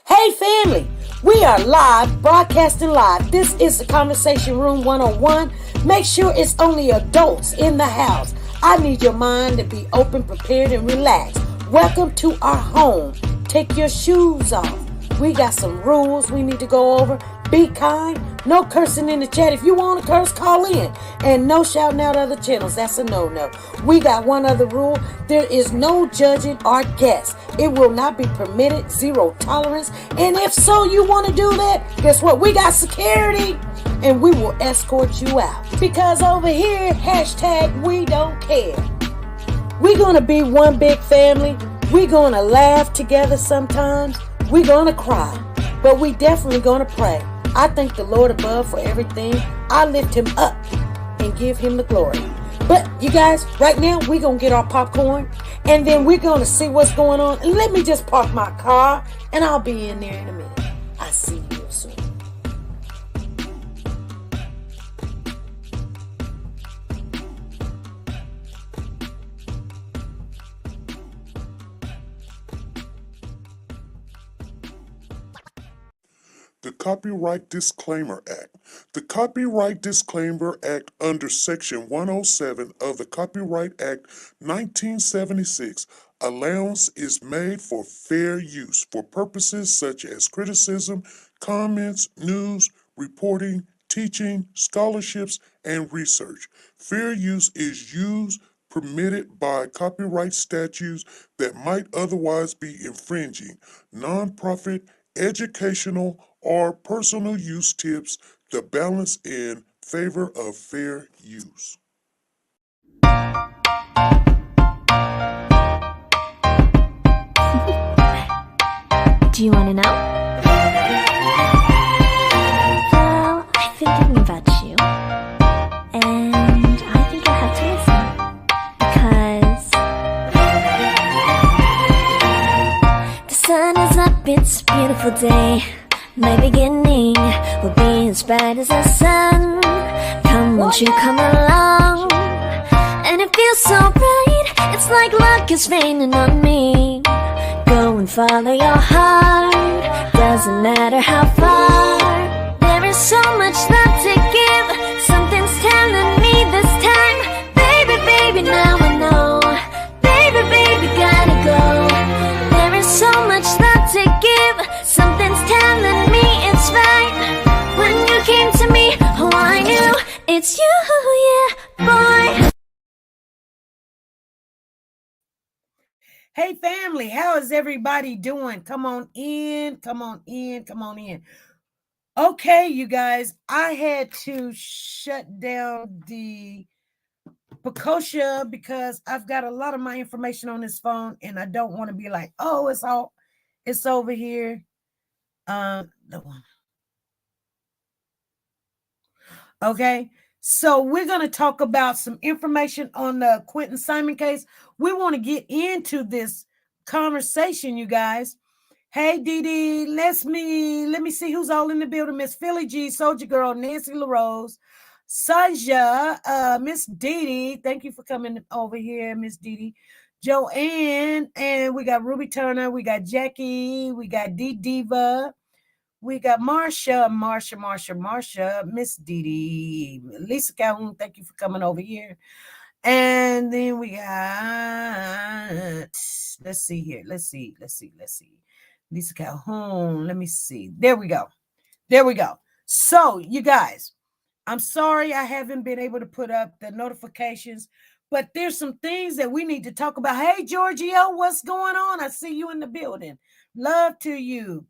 Hey family, we are live, broadcasting live. This is the Conversation Room 101. Make sure it's only adults in the house. I need your mind to be open, prepared, and relaxed. Welcome to our home. Take your shoes off. We got some rules we need to go over. Be kind. No cursing in the chat. If you want to curse, call in. And no shouting out other channels. That's a no-no. We got one other rule. There is no judging our guests. It will not be permitted. Zero tolerance. And if so, you want to do that, guess what? We got security. And we will escort you out. Because over here, hashtag we don't care. We're going to be one big family. We're going to laugh together sometimes. We're going to cry. But we definitely going to pray. I thank the Lord above for everything. I lift him up and give him the glory. But you guys, right now, we're going to get our popcorn. And then we're going to see what's going on. And let me just park my car. And I'll be in there in a minute. I'll see you real soon. The Copyright Disclaimer Act. The Copyright Disclaimer Act under Section 107 of the Copyright Act 1976, allowance is made for fair use for purposes such as criticism, comments, news, reporting, teaching, scholarships, and research. Fair use is used permitted by copyright statutes that might otherwise be infringing. Nonprofit, educational, or personal use tips the balance in favor of fair use. Do you want to know? Well, I've been thinking about you, and I think you'll have to listen, because the sun is up, it's a beautiful day. My beginning will be as bright as the sun. Come, won't you come along? And it feels so bright, it's like luck is raining on me. Go and follow your heart, doesn't matter how far. There is so much love to give, something's telling me this time. Baby, baby, now I know. Baby, baby, gotta go. There is so much love to give, something's telling me it's right. When you came to me, oh I knew it's you, yeah, boy. Hey family, how is everybody doing? Come on in, come on in, come on in. Okay, you guys, I had to shut down the Picosha because I've got a lot of my information on this phone and I don't want to be like, oh, it's over here. Okay, so we're going to talk about some information on the Quinton Simon case. We want to get into this conversation, you guys. Hey, Dee Dee, let me see who's all in the building. Miss Philly G, Soldier Girl, Nancy LaRose, Sanja, Miss Dee Dee. Thank you for coming over here, Miss Dee Dee. Joanne, and we got Ruby Turner, we got Jackie, we got D Diva, we got Marsha, Miss Dee Dee, Lisa Calhoun. Thank you for coming over here. And then we got, let's see here. Let's see. Lisa Calhoun. Let me see. There we go. So, you guys, I'm sorry I haven't been able to put up the notifications, but there's some things that we need to talk about. Hey, Giorgio, what's going on? I see you in the building. Love to you.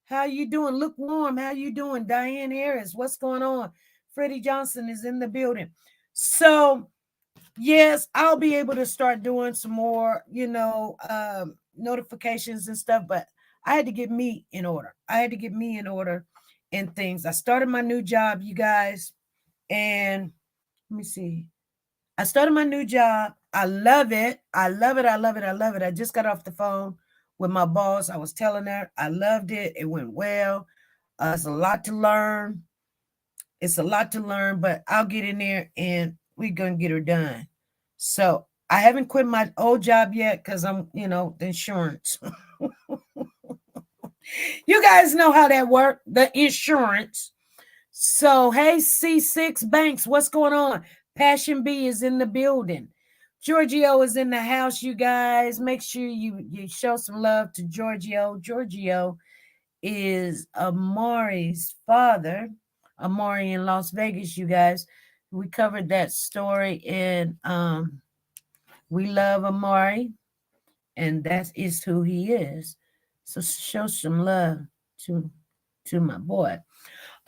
How you doing? Look warm. How you doing? Diane Harris, what's going on? Freddie Johnson is in the building. So, yes, I'll be able to start doing some more, notifications and stuff, but I had to get me in order. And things. I started my new job, you guys, and let me see. I started my new job. I love it. I just got off the phone with my boss. I was telling her I loved it. It went well. It's a lot to learn. But I'll get in there and we're going to get her done. So I haven't quit my old job yet because I'm, the insurance. You guys know how that works, the insurance. So, hey, C6 Banks, what's going on? Passion B is in the building. Giorgio is in the house, you guys. Make sure you show some love to Giorgio. Giorgio is Amari's father. Amari in Las Vegas, you guys. We covered that story and we love Amari, and that is who he is. So show some love to my boy.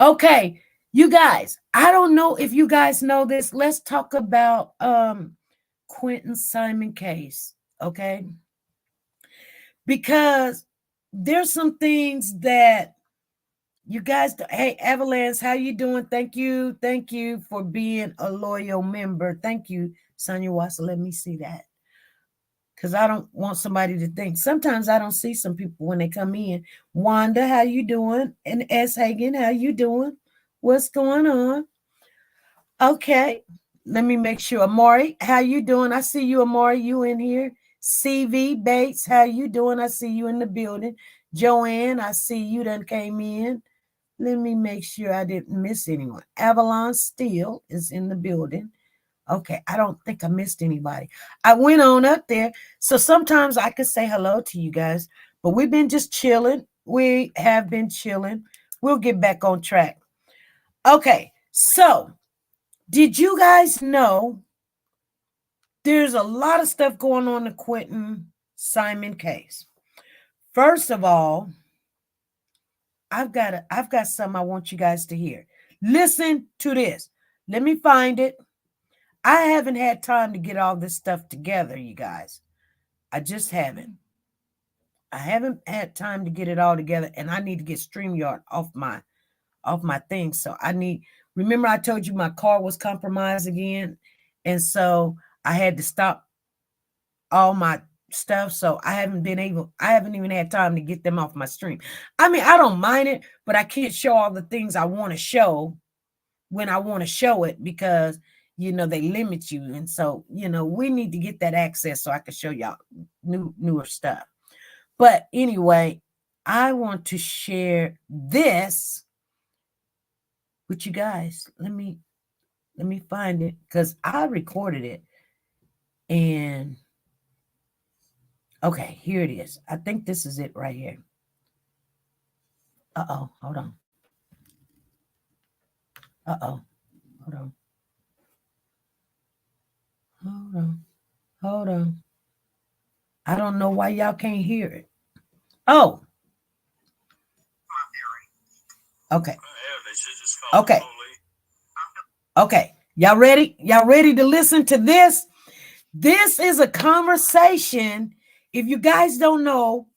Okay, you guys, I don't know if you guys know this. Let's talk about Quinton Simon case, okay? Because there's some things that you guys, hey, Avalanche, how you doing? Thank you for being a loyal member. Thank you, Sonia Watson. Let me see that. Because I don't want somebody to think. Sometimes I don't see some people when they come in. Wanda, how you doing? And S. Hagen, how you doing? What's going on? Okay, let me make sure. Amari, how you doing? I see you, Amari. You in here? CV Bates, how you doing? I see you in the building. Joanne, I see you done came in. Let me make sure I didn't miss anyone. Avalon Steele is in the building. Okay, I don't think I missed anybody. I went on up there. So sometimes I could say hello to you guys, but we've been just chilling. We have been chilling. We'll get back on track. Okay, so did you guys know there's a lot of stuff going on in the Quinton Simon case? First of all, I've got something I want you guys to hear. Listen to this. Let me find it. I haven't had time to get all this stuff together, you guys. I just haven't. I haven't had time to get it all together, and I need to get StreamYard off my thing. So remember I told you my car was compromised again, and so I had to stop all my stuff. So I haven't even had time to get them off my stream. I mean, I don't mind it, but I can't show all the things I want to show when I want to show it because they limit you. And so, we need to get that access so I can show y'all newer stuff. But anyway, I want to share this with you guys. Let me find it because I recorded it. And okay, here it is. I think this is it right here. Uh-oh, hold on. Uh-oh, hold on. Hold on. I don't know why y'all can't hear it. Oh. Okay. Okay. Okay. Y'all ready? Y'all ready to listen to this? This is a conversation. If you guys don't know,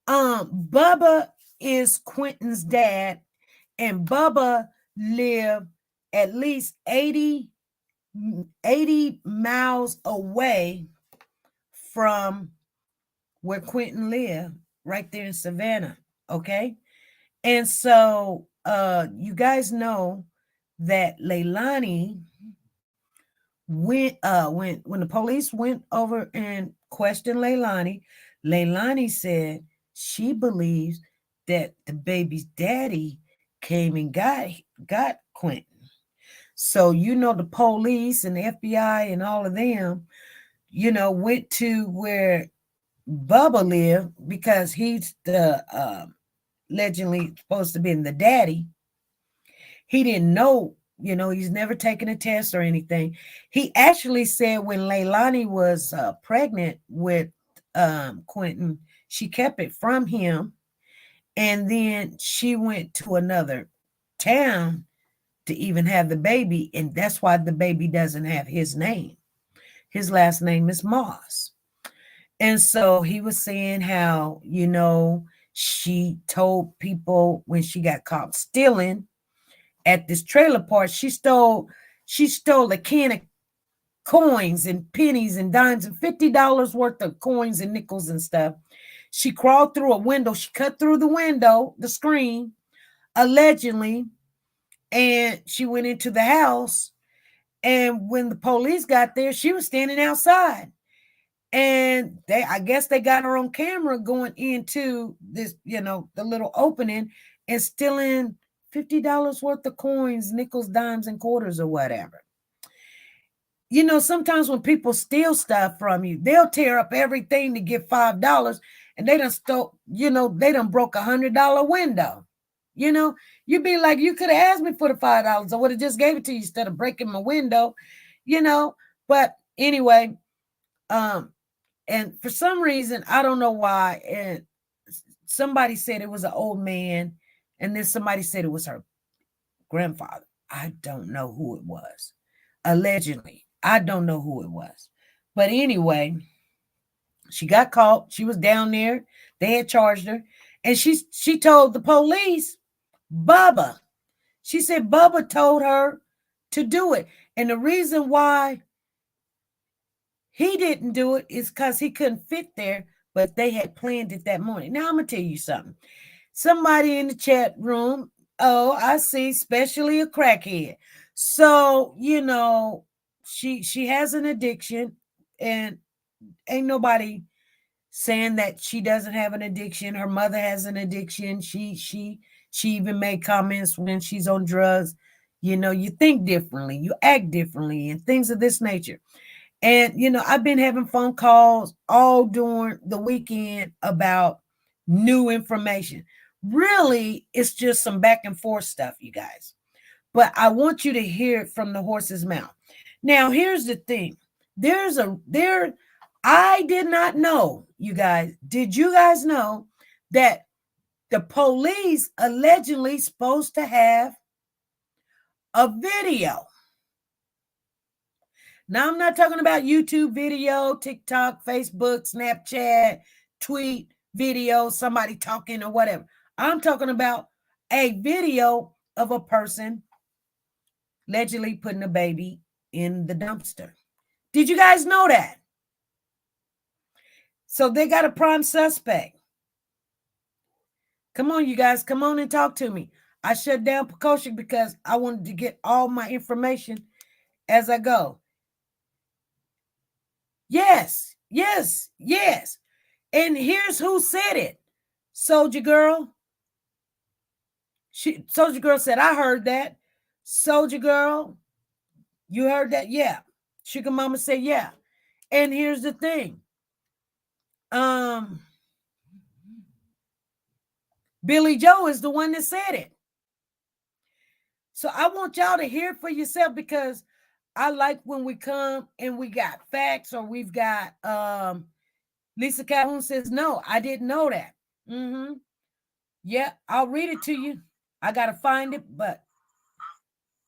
Bubba is Quinton's dad, and Bubba lived at least 80 miles away from where Quinton lived, right there in Savannah. Okay. And so you guys know that Leilani went when the police went over and questioned Leilani said she believes that the baby's daddy came and got Quinton. So, the police and the FBI and all of them, went to where Bubba lived because he's the allegedly supposed to be the daddy. He didn't know, he's never taken a test or anything. He actually said when Leilani was pregnant with Quinton, she kept it from him. And then she went to another town to even have the baby. And that's why the baby doesn't have his name. His last name is Moss. And so he was saying how, she told people when she got caught stealing at this trailer park, she stole a can of coins and pennies and dimes and $50 worth of coins and nickels and stuff. She crawled through a window. She cut through the window, the screen, allegedly, and she went into the house. And when the police got there, she was standing outside. And I guess they got her on camera going into this, the little opening and stealing $50 worth of coins, nickels, dimes, and quarters or whatever. Sometimes when people steal stuff from you, they'll tear up everything to get $5, and they done stole, they done broke $100 window. You'd be like, you could have asked me for the $5. I would have just gave it to you instead of breaking my window, But anyway, and for some reason, I don't know why, and somebody said it was an old man, and then somebody said it was her grandfather. I don't know who it was. Allegedly, I don't know who it was. But anyway, she got caught. She was down there. They had charged her. And she told the police, Bubba. She said Bubba told her to do it. And the reason why he didn't do it is because he couldn't fit there, but they had planned it that morning. Now, I'm going to tell you something. Somebody in the chat room, oh, I see, especially a crackhead. So, she has an addiction, and ain't nobody saying that she doesn't have an addiction. Her mother has an addiction. She even made comments when she's on drugs. You think differently, you act differently, and things of this nature. And, I've been having phone calls all during the weekend about new information. Really, it's just some back and forth stuff, you guys. But I want you to hear it from the horse's mouth. Now, here's the thing. I did not know, you guys. Did you guys know that the police allegedly supposed to have a video? Now, I'm not talking about YouTube video, TikTok, Facebook, Snapchat, tweet, video, somebody talking or whatever. I'm talking about a video of a person allegedly putting a baby in the dumpster. Did you guys know that? So they got a prime suspect. Come on, you guys. Come on and talk to me. I shut down Petition because I wanted to get all my information as I go. Yes. And here's who said it. Soldier Girl. Soldier Girl said, I heard that. Soldier Girl, you heard that? Yeah. Sugar Mama said, yeah. And here's the thing. Billy Joe is the one that said it. So I want y'all to hear it for yourself, because I like when we come and we got facts, or we've got Lisa Calhoun says, no, I didn't know that. Yeah, I'll read it to you. I gotta find it, but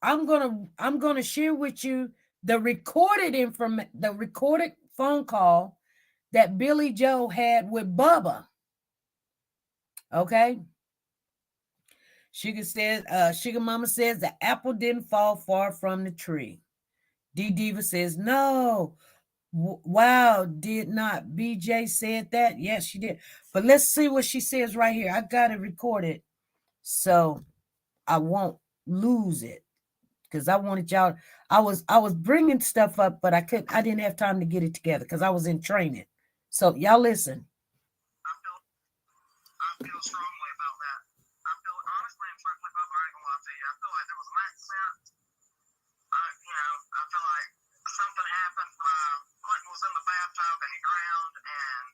I'm gonna share with you the recorded phone call that Billy Joe had with Bubba. Okay. Sugar Mama says the apple didn't fall far from the tree. D Diva says, no. Wow, did not BJ said that? Yes, she did. But let's see what she says right here. I got it recorded so I won't lose it, because I wanted y'all. I was bringing stuff up, but I didn't have time to get it together because I was in training. So y'all listen. I feel strongly about that. I feel honestly and truthfully, Bubba, I ain't gonna lie to you. I feel like there was an accent. I feel like something happened while Quinton was in the bathtub and he drowned, and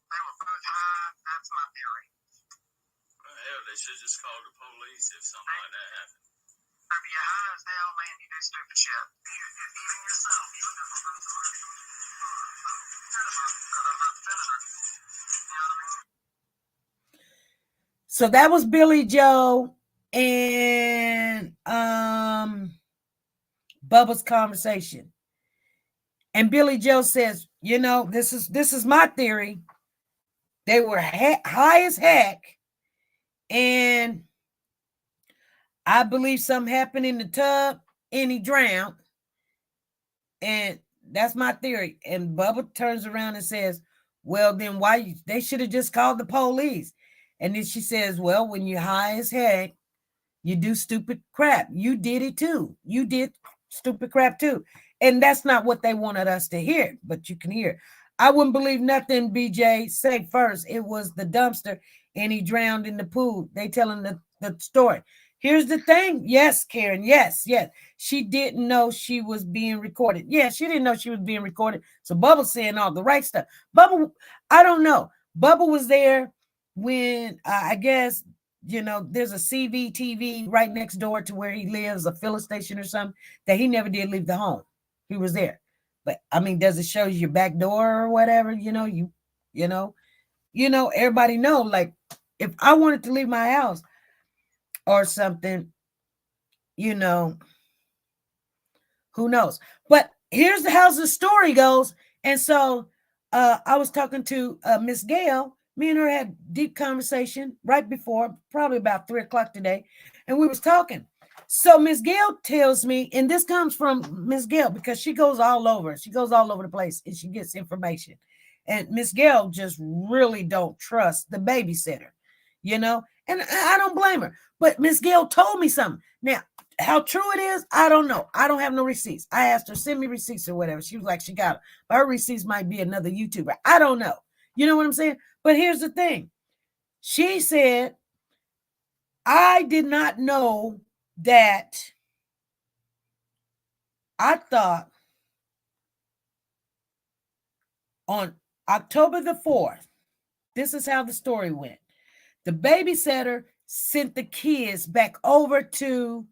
they were both high. That's my theory. Well, hell, they should just call the police if something like that happened. If you're high as hell, man, you do stupid shit. Even yourself. Because I'm not defending her. You know what I mean? So that was Billy Joe and Bubba's conversation. And Billy Joe says, this is my theory. They were high as heck, and I believe something happened in the tub and he drowned. And that's my theory. And Bubba turns around and says, well, then they should have just called the police. And then she says, well, when you're high as heck, you do stupid crap. You did it too. You did stupid crap too. And that's not what they wanted us to hear, but you can hear. I wouldn't believe nothing BJ say first. It was the dumpster and he drowned in the pool. They telling the story. Here's the thing. Yes, Karen. Yes. She didn't know she was being recorded. Yeah, she didn't know she was being recorded. So Bubba's saying all the right stuff. Bubba, I don't know. Bubba was there when I guess, there's a kvvu-Tv right next door to where he lives, a filling station or something, that he never did leave the home. He was there. But I mean, does it show you your back door or whatever? Everybody know, like, if I wanted to leave my house or something, who knows? But here's how the story goes. And so I was talking to Miss Gail. Me and her had deep conversation right before, probably about 3:00 today. And we was talking. So Miss Gail tells me, and this comes from Miss Gail because she goes all over. She goes all over the place and she gets information. And Miss Gail just really don't trust the babysitter, and I don't blame her. But Miss Gail told me something. Now, how true it is, I don't know. I don't have no receipts. I asked her, send me receipts or whatever. She was like, she got them. But her receipts might be another YouTuber. I don't know. You know what I'm saying? But here's the thing. She said, I did not know that. I thought on October the 4th, this is how the story went. The babysitter sent the kids back over to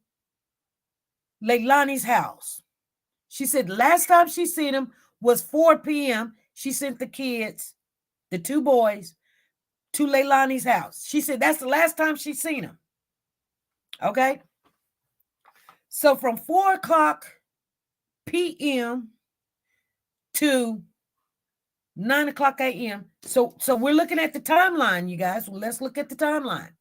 Leilani's house. She said last time she seen them was 4 p.m. She sent the kids, the two boys, to Leilani's house. She said that's the last time she seen them. Okay? So from 4:00 p.m. to 9:00 a.m. So we're looking at the timeline, you guys. Well, let's look at the timeline.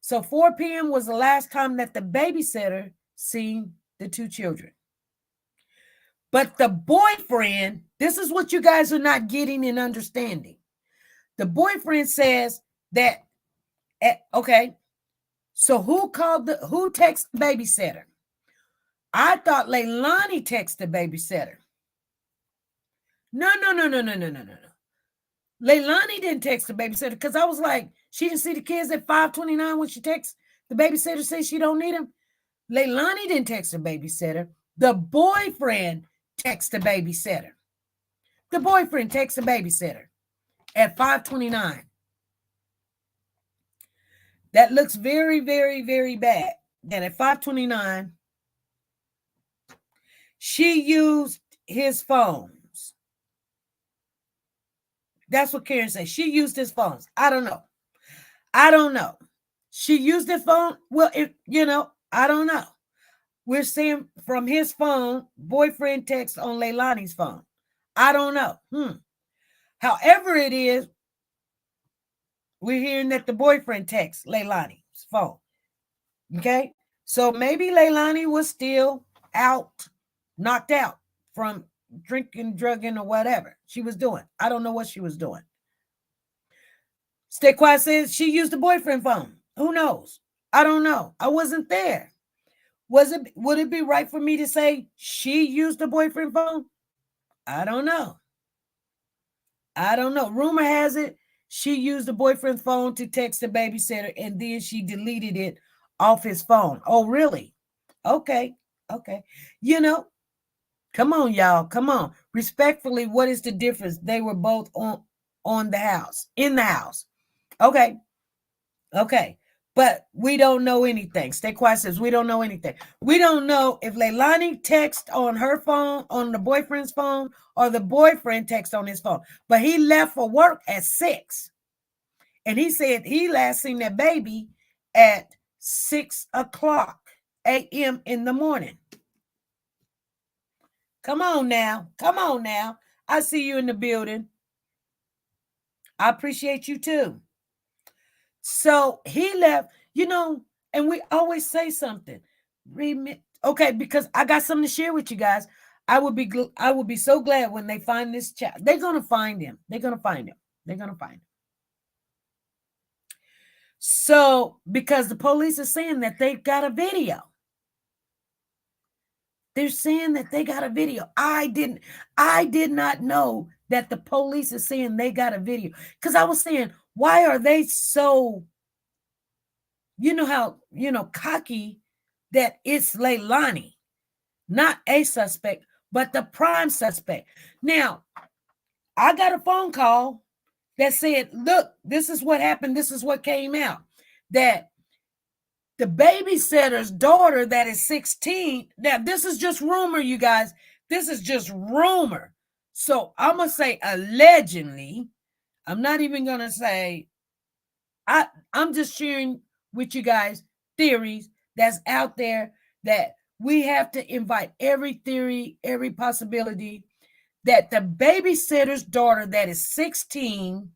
So 4 p.m. was the last time that the babysitter seen the two children. But the boyfriend, this is what you guys are not getting and understanding. The boyfriend says that, okay, so who texted the babysitter? I thought Leilani texted the babysitter. No. Leilani didn't text the babysitter because I was like, she didn't see the kids at 5:29 when she texts the babysitter, says she don't need them. Leilani didn't text the babysitter. The boyfriend texted the babysitter. The boyfriend texted the babysitter at 5:29. That looks very, very, very bad. That at 5:29, she used his phones. That's what Karen said. She used his phones. I don't know. She used his phone. Well, I don't know. We're seeing from his phone, boyfriend text on Leilani's phone. I don't know. However it is, we're hearing that the boyfriend texts Leilani's phone. Okay? So maybe Leilani was still out, knocked out from drinking, drugging, or whatever she was doing. I don't know what she was doing. Stay Quiet says she used the boyfriend phone. Who knows? I don't know. I wasn't there. Would it be right for me to say she used the boyfriend phone? I don't know. Rumor has it she used the boyfriend phone to text the babysitter and then she deleted it off his phone. Oh, really? Okay. Come on, y'all. Come on. Respectfully, what is the difference? They were both in the house. Okay. But we don't know anything. Stay Quiet says we don't know anything. We don't know if Leilani texted on her phone, on the boyfriend's phone, or the boyfriend texted on his phone. But he left for work at 6. And he said he last seen that baby at 6:00 a.m. in the morning. Come on now. I see you in the building. I appreciate you too. So he left, and we always say something. Okay, because I got something to share with you guys. I would be so glad when they find this child. They're going to find him. So, because the police are saying that they've got a video. They're saying that they got a video. I did not know that the police is saying they got a video. Because I was saying, why are they so, how, cocky that it's Leilani, not a suspect, but the prime suspect. Now, I got a phone call that said, look, this is what happened. This is what came out. That the babysitter's daughter that is 16, now this is just rumor, you guys. This is just rumor. So I'm going to say allegedly. I'm not even going to say, I'm just sharing with you guys theories that's out there, that we have to invite every theory, every possibility, that the babysitter's daughter that is 16,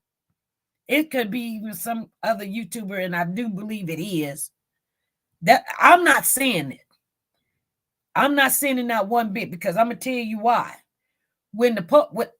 it could be even some other YouTuber, and I do believe it is. That I'm not saying it. I'm not saying it not one bit, because I'm gonna tell you why. I'm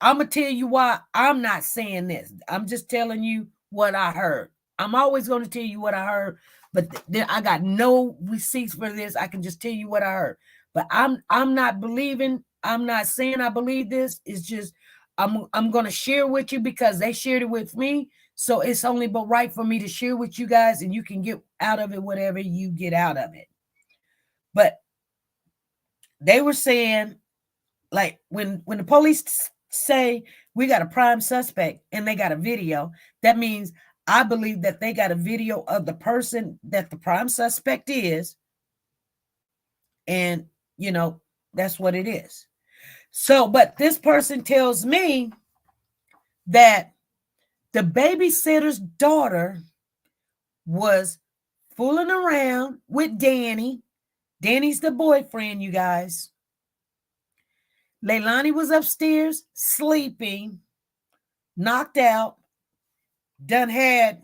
gonna tell you why I'm not saying this. I'm just telling you what I heard. I'm always going to tell you what I heard, but I got no receipts for this. I can just tell you what I heard. But I'm not believing. I'm not saying I believe this. It's just I'm going to share with you because they shared it with me. So it's only but right for me to share with you guys, and you can get out of it whatever you get out of it. But they were saying, like, when the police say we got a prime suspect and they got a video, that means I believe that they got a video of the person that the prime suspect is. And, that's what it is. So, but this person tells me that the babysitter's daughter was fooling around with Danny. Danny's the boyfriend, you guys. Leilani was upstairs sleeping, knocked out, done had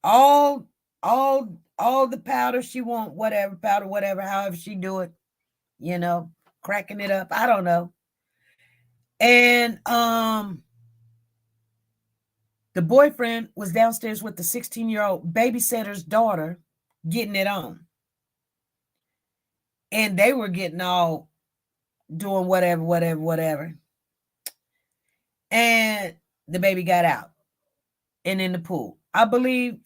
all the powder she want, whatever, however she do it, cracking it up. I don't know. And the boyfriend was downstairs with the 16-year-old babysitter's daughter getting it on. And they were getting all doing whatever. And the baby got out and in the pool. I believe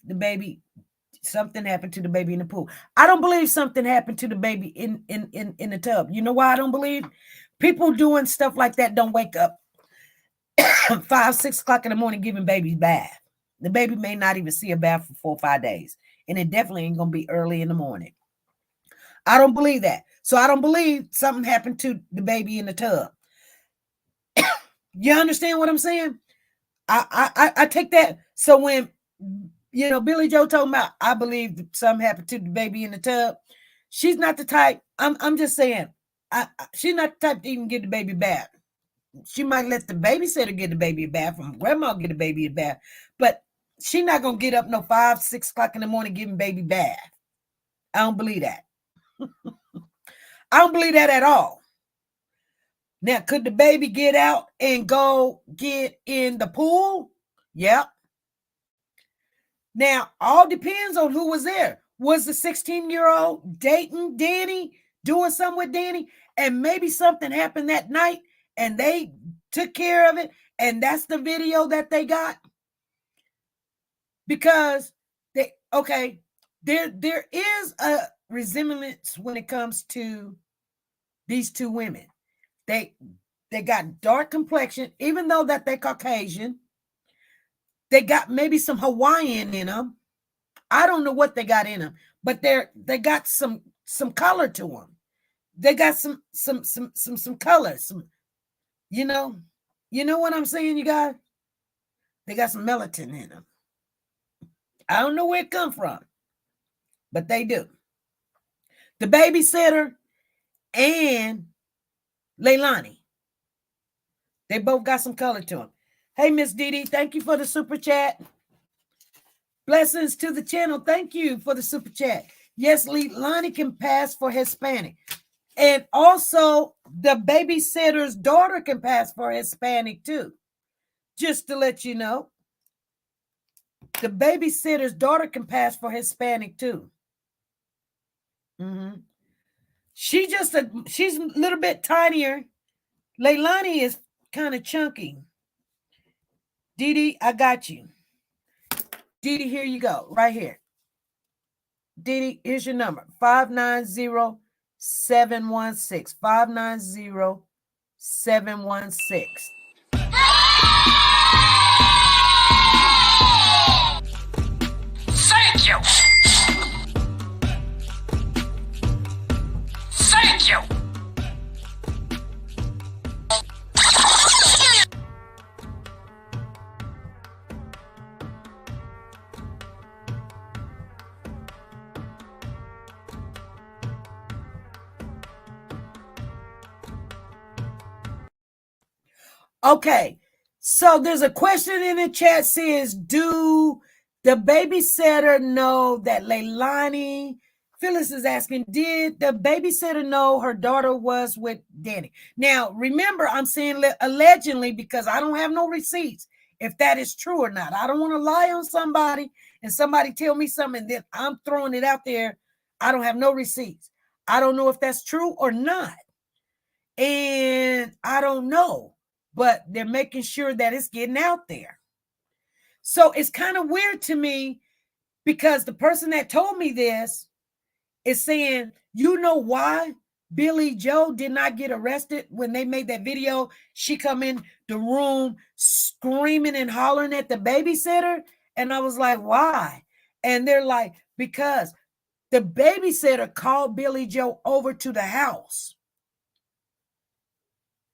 something happened to the baby in the pool. I don't believe something happened to the baby in the tub. You know why I don't believe? People doing stuff like that don't wake up 5, 6 o'clock in the morning giving babies bath. The baby may not even see a bath for 4 or 5 days. And it definitely ain't going to be early in the morning. I don't believe that. So I don't believe something happened to the baby in the tub. You understand what I'm saying? I take that. So when, Billy Joe told me, I believe that something happened to the baby in the tub. She's not the type. I'm just saying, she's not the type to even get the baby bath. She might let the babysitter get the baby a bath, from grandma get the baby a bath, but she's not gonna get up no 5, 6 o'clock in the morning giving baby bath. I don't believe that. I don't believe that at all. Now, could the baby get out and go get in the pool? Yep. Now, all depends on who was there. Was the 16-year-old dating Danny, doing something with Danny, and maybe something happened that night and they took care of it, and that's the video that they got? Because there is a resemblance when it comes to these two women. They got dark complexion, even though that they're Caucasian. They got maybe some Hawaiian in them. I don't know what they got in them, but they got some color to them. They got some color, some, you know what I'm saying, you guys? They got some melatonin in them. I don't know where it come from, but they do. The babysitter and Leilani, they both got some color to them. Hey, Miss Didi, thank you for the super chat. Blessings to the channel. Thank you for the super chat. Yes, Leilani can pass for Hispanic. And also, the babysitter's daughter can pass for Hispanic too. Just to let you know. The babysitter's daughter can pass for Hispanic too. Mm-hmm. She's a little bit tinier. Leilani is kind of chunky. Dee, I got you. Dee, here you go, right here. Dee, here's your number, 590-716. 590-716. Thank you. Thank you. Okay, so there's a question in the chat says, do the babysitter know that Leilani? Phyllis is asking, did the babysitter know her daughter was with Danny? Now, remember, I'm saying allegedly because I don't have no receipts if that is true or not. I don't want to lie on somebody and somebody tell me something, then I'm throwing it out there. I don't have no receipts. I don't know if that's true or not. And I don't know, but they're making sure that it's getting out there. So it's kind of weird to me because the person that told me this is saying, you know why Billy Joe did not get arrested when they made that video? She come in the room screaming and hollering at the babysitter. And I was like, why? And they're like, because the babysitter called Billy Joe over to the house.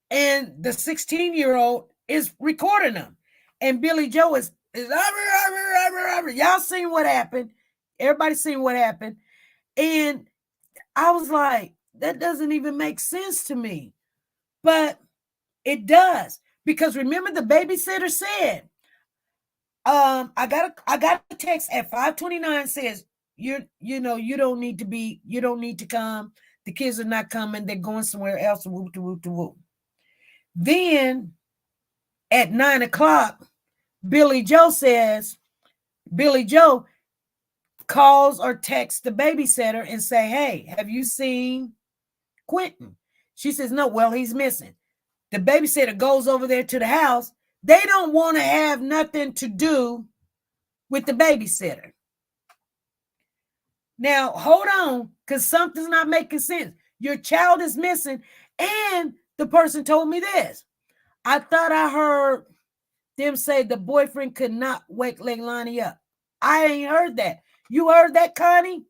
And the 16-year-old is recording them. And Billy Joe is y'all seen what happened. Everybody seen what happened. And I was like, that doesn't even make sense to me. But it does. Because remember, the babysitter said, I got a text at 5:29 says, you don't need to come. The kids are not coming. They're going somewhere else. Whoop to whoop to whoop. Then at 9 o'clock, Billy Joe calls or texts the babysitter and say, hey, have you seen Quinton? She says, no, well, he's missing. The babysitter goes over there to the house. They don't want to have nothing to do with the babysitter. Now, hold on, because something's not making sense. Your child is missing, and the person told me this. I thought I heard them say the boyfriend could not wake Leilani up. I ain't heard that. You heard that, Connie?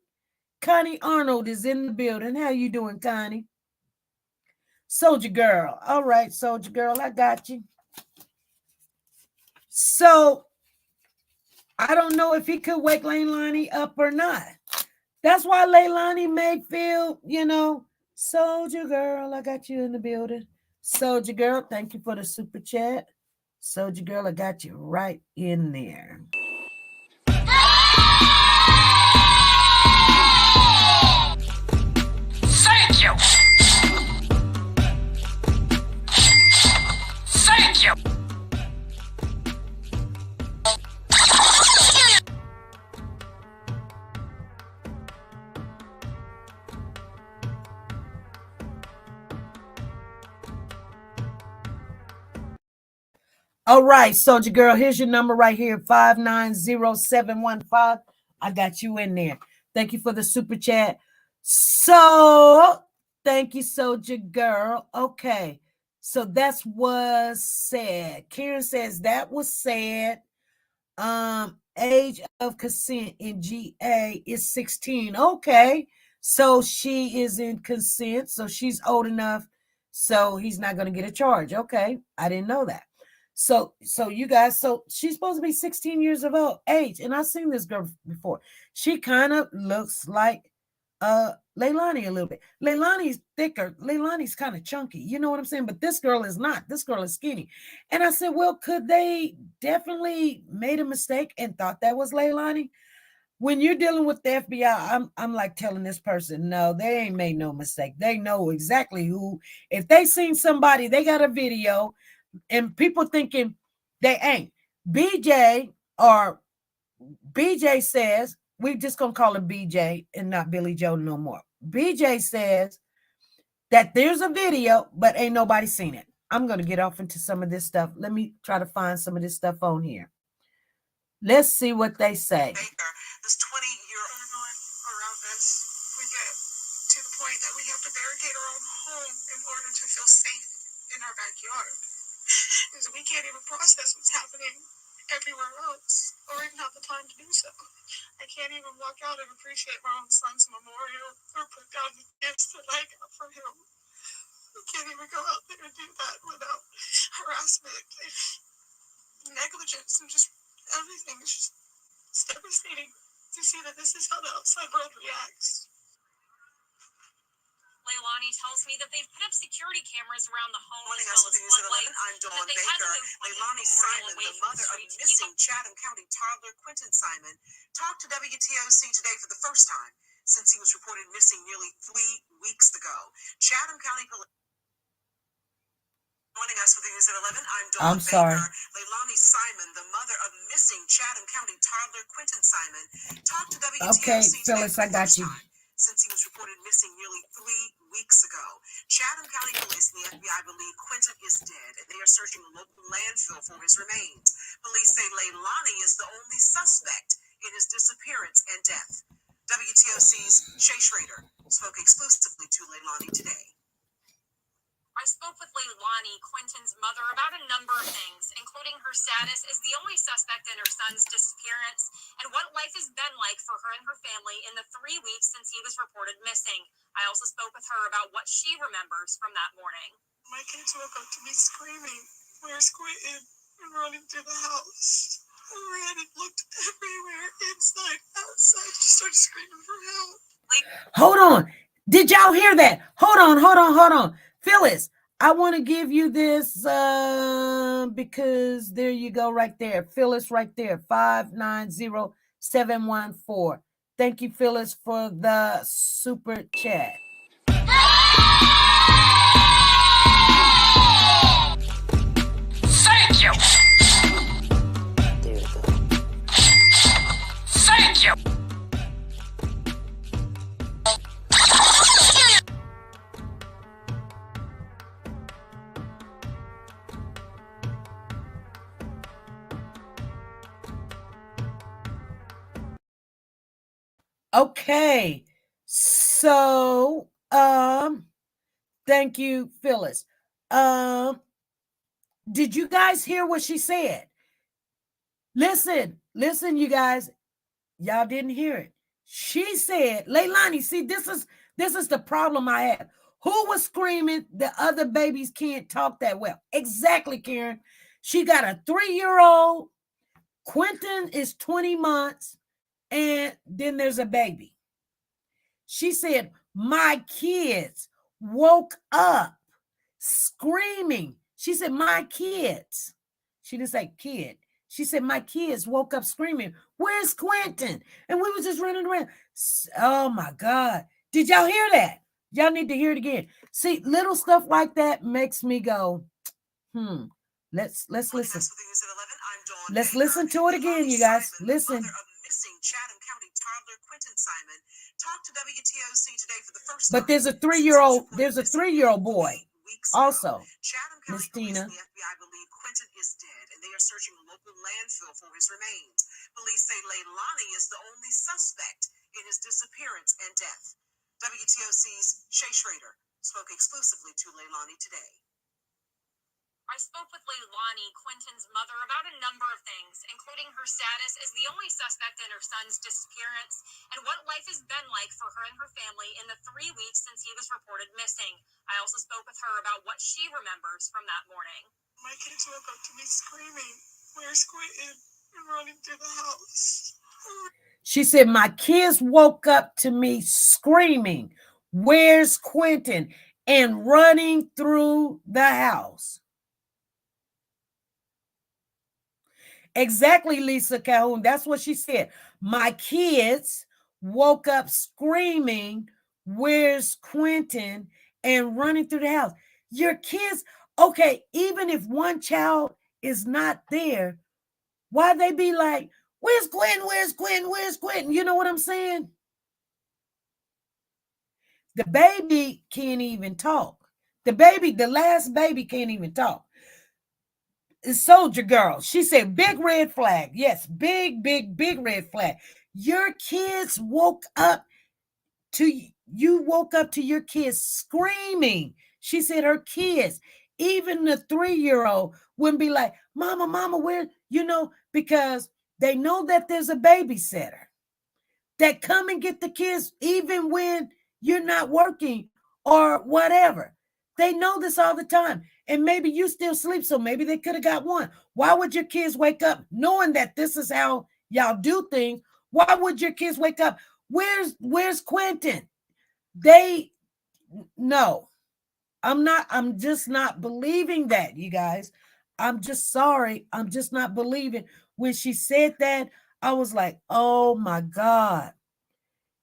Connie Arnold is in the building. How you doing, Connie? Soldier Girl. All right, Soldier Girl, I got you. So, I don't know if he could wake Leilani up or not. That's why Leilani may feel, Soldier Girl, I got you in the building. Soldier Girl, thank you for the super chat. Soldier Girl, I got you right in there. Thank you. Thank you. All right, Soldier Girl, here's your number right here, 590-715. I got you in there. Thank you for the super chat. So, thank you, Soldier Girl. Okay, so that was said. Karen says that was said. Age of consent in GA is 16. Okay, so she is in consent, so she's old enough, so he's not going to get a charge. Okay, I didn't know that. So you guys, so she's supposed to be 16 years of age. And I've seen this girl before. She kind of looks like Leilani a little bit. Leilani's thicker. Leilani's kind of chunky. You know what I'm saying? But this girl is not. This girl is skinny. And I said, well, could they definitely made a mistake and thought that was Leilani? When you're dealing with the FBI, I'm like telling this person, no, they ain't made no mistake. They know exactly who. If they seen somebody, they got a video. And people thinking they ain't. BJ says, we just gonna call him BJ and not Billy Joe no more. BJ says that there's a video, but ain't nobody seen it. I'm going to get off into some of this stuff. Let me try to find some of this stuff on here. Let's see what they say. Baker, this 20-year-old around us, we get to the point that we have to barricade our own home in order to feel safe in our backyard. Because we can't even process what's happening everywhere else, or even have the time to do so. I can't even walk out and appreciate my own son's memorial or put down the gifts that I got for him. We can't even go out there and do that without harassment and negligence and just everything. It's devastating to see that this is how the outside world reacts. Leilani tells me that they've put up security cameras around the home Joining as us well for as the News at 11, floodlights, I'm and that Dawn they've had to Baker. move Quinton's Leilani memorial Simon, away the from mother of streets to keep missing Chatham County toddler Quinton Simon, talked to WTOC today for the first time since he was reported missing nearly 3 weeks ago. Chatham County Police. Joining us for the News at 11, I'm Dawn I'm sorry. Baker. Leilani Simon, the mother of missing Chatham County toddler Quinton Simon, talked to WTOC Okay, today Phyllis, for I the got first you. time since he was reported missing nearly 3 weeks ago. Chatham County Police and the FBI believe Quinton is dead, and they are searching a local landfill for his remains. Police say Leilani is the only suspect in his disappearance and death. WTOC's Shay Schrader spoke exclusively to Leilani today. I spoke with Leilani, Quinton's mother, about a number of things, including her status as the only suspect in her son's disappearance and what life has been like for her and her family in the 3 weeks since he was reported missing. I also spoke with her about what she remembers from that morning. My kids woke up to me screaming, "Where's Quinton?" and running through the house. I ran and looked everywhere, inside, outside, just started screaming for help. Hold on. Did y'all hear that? Hold on. Phyllis, I want to give you this because there you go right there. Phyllis right there, 590714. Thank you, Phyllis, for the super chat. Thank you. Thank you. Okay. So, thank you, Phyllis. Did you guys hear what she said? Listen, you guys. Y'all didn't hear it. She said, Leilani, see, this is the problem I have. Who was screaming the other babies can't talk that well? Exactly, Karen. She got a 3-year-old. Quinton is 20 months. And then there's a baby. She said, my kids woke up screaming. She said, my kids. She didn't say kid. She said, my kids woke up screaming, where's Quinton? And we were just running around. Oh my God. Did y'all hear that? Y'all need to hear it again. See, little stuff like that makes me go, let's listen. Let's listen to it again, you guys. Listen. Chatham County toddler Quinton Simon talked to WTOC today for the first But time. there's a 3-year-old boy also. Chatham Miss County Police Tina. and the FBI believe Quinton is dead, and they are searching a local landfill for his remains. Police say Leilani is the only suspect in his disappearance and death. WTOC's Shay Schrader spoke exclusively to Leilani today. I spoke with Leilani, Quinton's mother, about a number of things, including her status as the only suspect in her son's disappearance and what life has been like for her and her family in the 3 weeks since he was reported missing. I also spoke with her about what she remembers from that morning. My kids woke up to me screaming, "Where's Quinton?" and running through the house. She said, my kids woke up to me screaming, where's Quinton? And running through the house. Exactly, Lisa Calhoun. That's what she said. My kids woke up screaming, where's Quinton? And running through the house. Your kids, okay, even if one child is not there, why they be like, where's Quinton? Where's Quinton? Where's Quinton? You know what I'm saying? The baby can't even talk. The baby, the last baby can't even talk. Soldier Girl, she said, big red flag. Yes, big red flag. Your kids woke up to your kids screaming. She said her kids, even the 3-year-old, wouldn't be like, Mama, where, because they know that there's a babysitter that come and get the kids even when you're not working or whatever. They know this all the time. And maybe you still sleep, so maybe they could have got one. Why would your kids wake up knowing that this is how y'all do things? Why would your kids wake up? Where's Quinton? No. I'm just not believing that, you guys. I'm just sorry. I'm just not believing. When she said that, I was like, oh my God.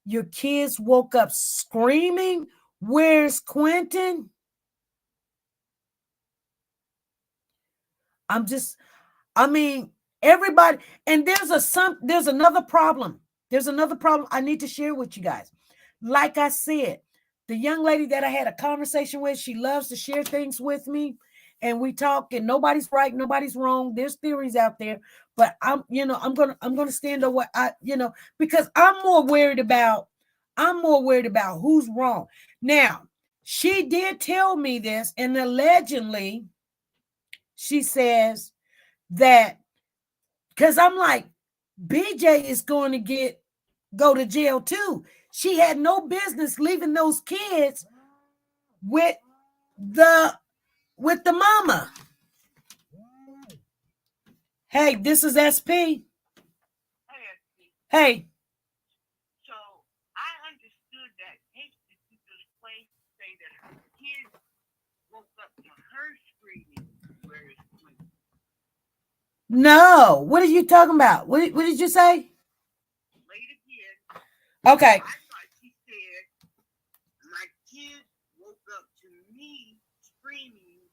Your kids woke up screaming. Where's Quinton? Everybody, and there's another problem. There's another problem I need to share with you guys. Like I said, the young lady that I had a conversation with, she loves to share things with me, and we talk, and nobody's right, nobody's wrong. There's theories out there, but I'm gonna stand on what because I'm more worried about who's wrong. Now, she did tell me this, and allegedly, she says that, because I'm like, BJ is going to go to jail too. She had no business leaving those kids with the mama. Hey, this is SP. Hey. So I understood that this particular place say that her kids woke up to her screaming, where is Quinton? No, what are you talking about? What did you say? Later again. Okay. I thought she said my kids woke up to me screaming,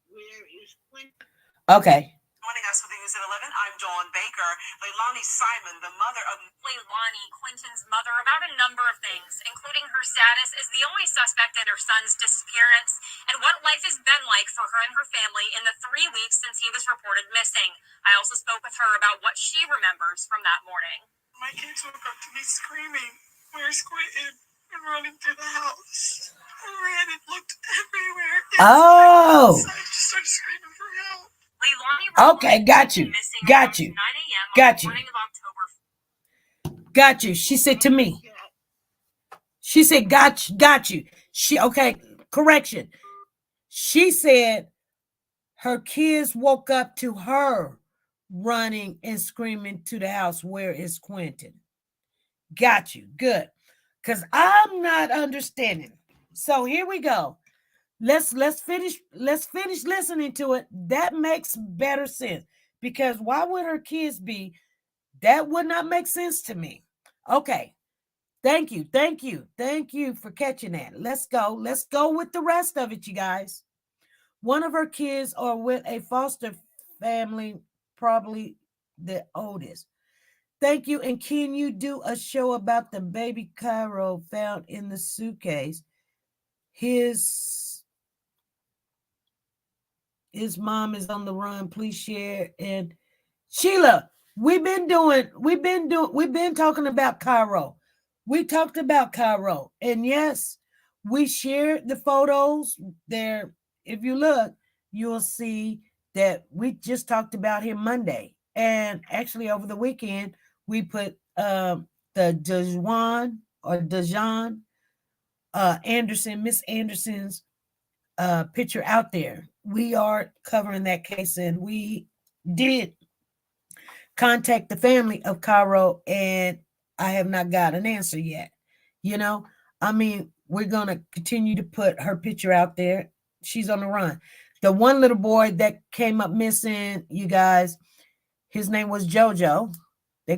where is Quinton? Okay. Joining us with the news at 11, I'm Dawn Baker. Leilani Simon, the mother of Leilani, Quinton's mother, about a number of things, including her status as the only suspect in her son's disappearance and what life has been like for her and her family in the 3 weeks since he was reported missing. I also spoke with her about what she remembers from that morning. my kids woke up to me screaming, "Where's Quinton?" and running through the house. I ran and looked everywhere. Oh. I just started screaming for help. Okay, got you. Got you. Got you. Got you. She said to me. She said, got you. Correction. She said her kids woke up to her running and screaming to the house, where is Quinton? Got you. Good. Because I'm not understanding. So here we go. Let's finish listening to it. That makes better sense, because why would her kids be? That would not make sense to me. Okay. Thank you for catching that. Let's go with the rest of it, you guys. One of her kids are with a foster family, probably the oldest. Thank you. And can you do a show about the baby Cairo found in the suitcase? His mom is on the run. Please share. And Sheila, we've been talking about Cairo. We talked about Cairo. And yes, we shared the photos there. If you look, you'll see that we just talked about him Monday. And actually over the weekend, we put the Dejuan Anderson, Miss Anderson's picture out there. We are covering that case, and we did contact the family of Cairo, and I have not got an answer yet. We're going to continue to put her picture out there. She's on the run. The one little boy that came up missing, you guys, his name was Jojo.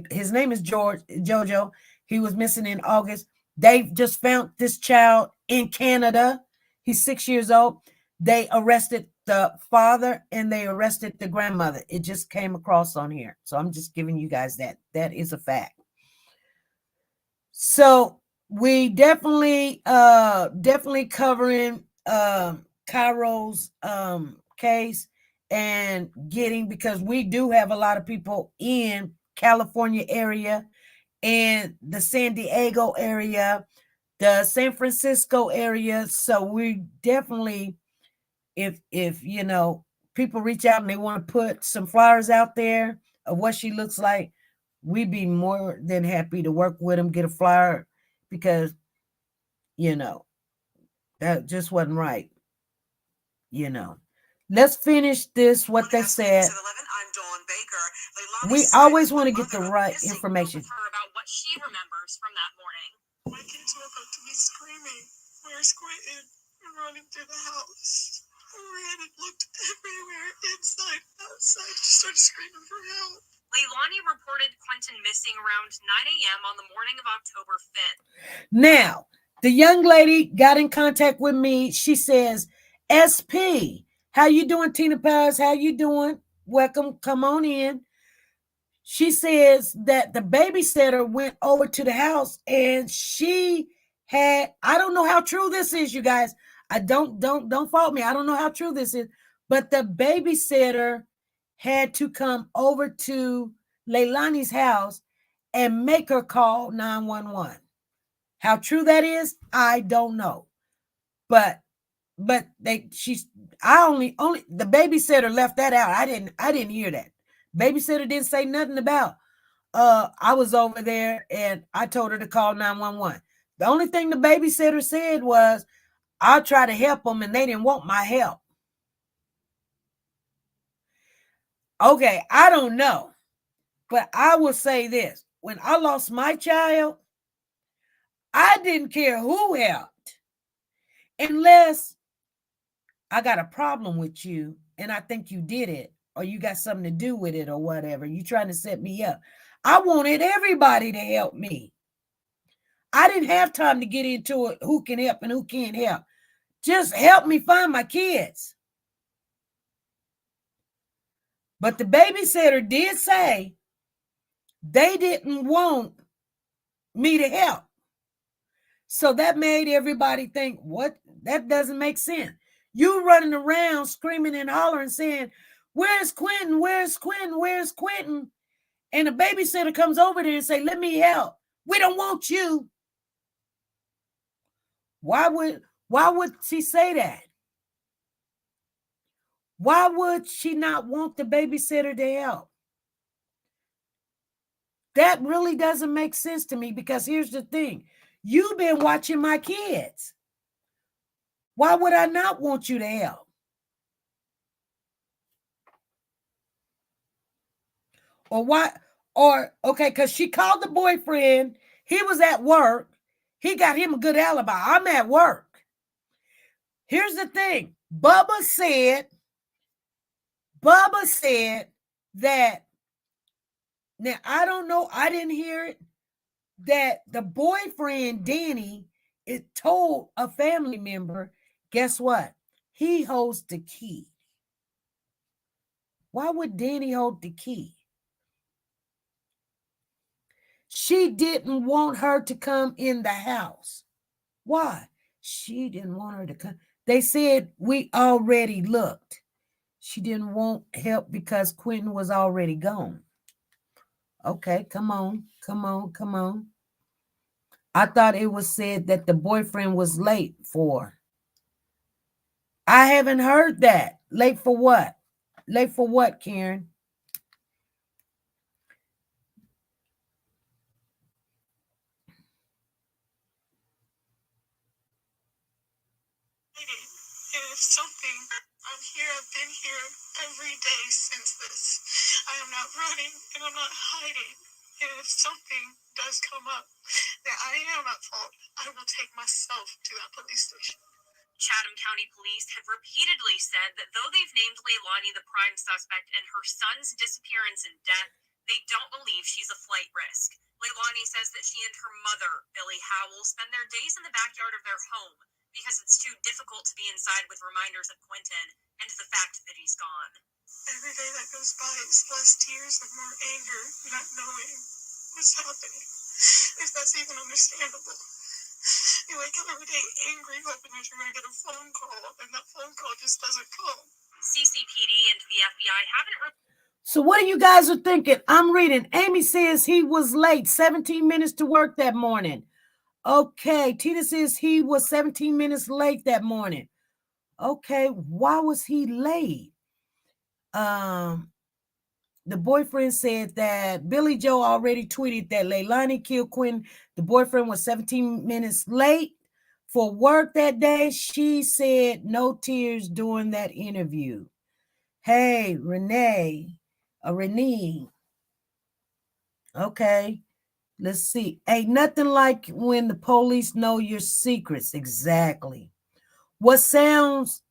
His name is Jojo. He was missing in August. They just found this child in Canada. He's 6 years old. They arrested the father and they arrested the grandmother. It just came across on here. So I'm just giving you guys that. That is a fact. So we definitely covering Cairo's case and getting, because we do have a lot of people in California area and the San Diego area, the San Francisco area. So we definitely, if you know, people reach out and they want to put some flyers out there of what she looks like, we'd be more than happy to work with them, get a flyer, because you know that just wasn't right. You know, let's finish this. What they said. We always want to get the right information. Her about what she remembers from that morning. My kids woke up to me screaming, "Where's Quinton?" and running through the house. I ran and looked everywhere, inside, outside, just started screaming for help. Leilani reported Quinton missing around 9 a.m. on the morning of October 5th. Now, the young lady got in contact with me. She says, SP, how you doing, Tina Powers? How you doing? Welcome. Come on in. She says that the babysitter went over to the house and she had, I don't know how true this is, you guys. I don't fault me. I don't know how true this is, but the babysitter had to come over to Leilani's house and make her call 911. How true that is, I don't know. But the babysitter left that out. I didn't hear that. Babysitter didn't say nothing about I was over there and I told her to call 911. The only thing the babysitter said was, I'll try to help them, and they didn't want my help. Okay, I don't know, but I will say this. When I lost my child, I didn't care who helped, unless I got a problem with you and I think you did it, or you got something to do with it, or whatever. You trying to set me up. I wanted everybody to help me. I didn't have time to get into it, who can help and who can't help. Just help me find my kids. But the babysitter did say they didn't want me to help. So that made everybody think, what? That doesn't make sense. You running around screaming and hollering saying, where's Quinton? Where's Quinton? Where's Quinton? And the babysitter comes over there and say, let me help. We don't want you. Why would she say that? Why would she not want the babysitter to help? That really doesn't make sense to me, because here's the thing. You've been watching my kids. Why would I not want you to help? Or why? Or, okay, because she called the boyfriend. He was at work. He got him a good alibi. I'm at work. Here's the thing. Bubba said that, now I don't know, I didn't hear it, that the boyfriend, Danny, it told a family member, guess what? He holds the key. Why would Danny hold the key? She didn't want her to come in the house. Why? She didn't want her to come. They said, we already looked. She didn't want help because Quinton was already gone. Okay, come on. I thought it was said that the boyfriend was late for. I haven't heard that. Late for what? Late for what, Karen? And if something, I'm here, I've been here every day since this. I am not running and I'm not hiding. And if something does come up that I am at fault, I will take myself to that police station. Chatham County Police have repeatedly said that though they've named Leilani the prime suspect in her son's disappearance and death, they don't believe she's a flight risk. Leilani says that she and her mother, Billy Howell, spend their days in the backyard of their home because it's too difficult to be inside with reminders of Quinton and the fact that he's gone. Every day that goes by is less tears and more anger, not knowing what's happening, if that's even understandable. You wake up every day angry, hoping that you're going to get a phone call, and that phone call just doesn't come. CCPD and the FBI haven't. So what do you guys are thinking? I'm reading. Amy says he was late, 17 minutes to work that morning. Okay, Tina says he was 17 minutes late that morning. Okay, why was he late? The boyfriend said that Billy Joe already tweeted that Leilani killed Quinton. The boyfriend was 17 minutes late for work that day. She said no tears during that interview. Hey, Renee. Okay, let's see. Ain't nothing like when the police know your secrets. Exactly. What sounds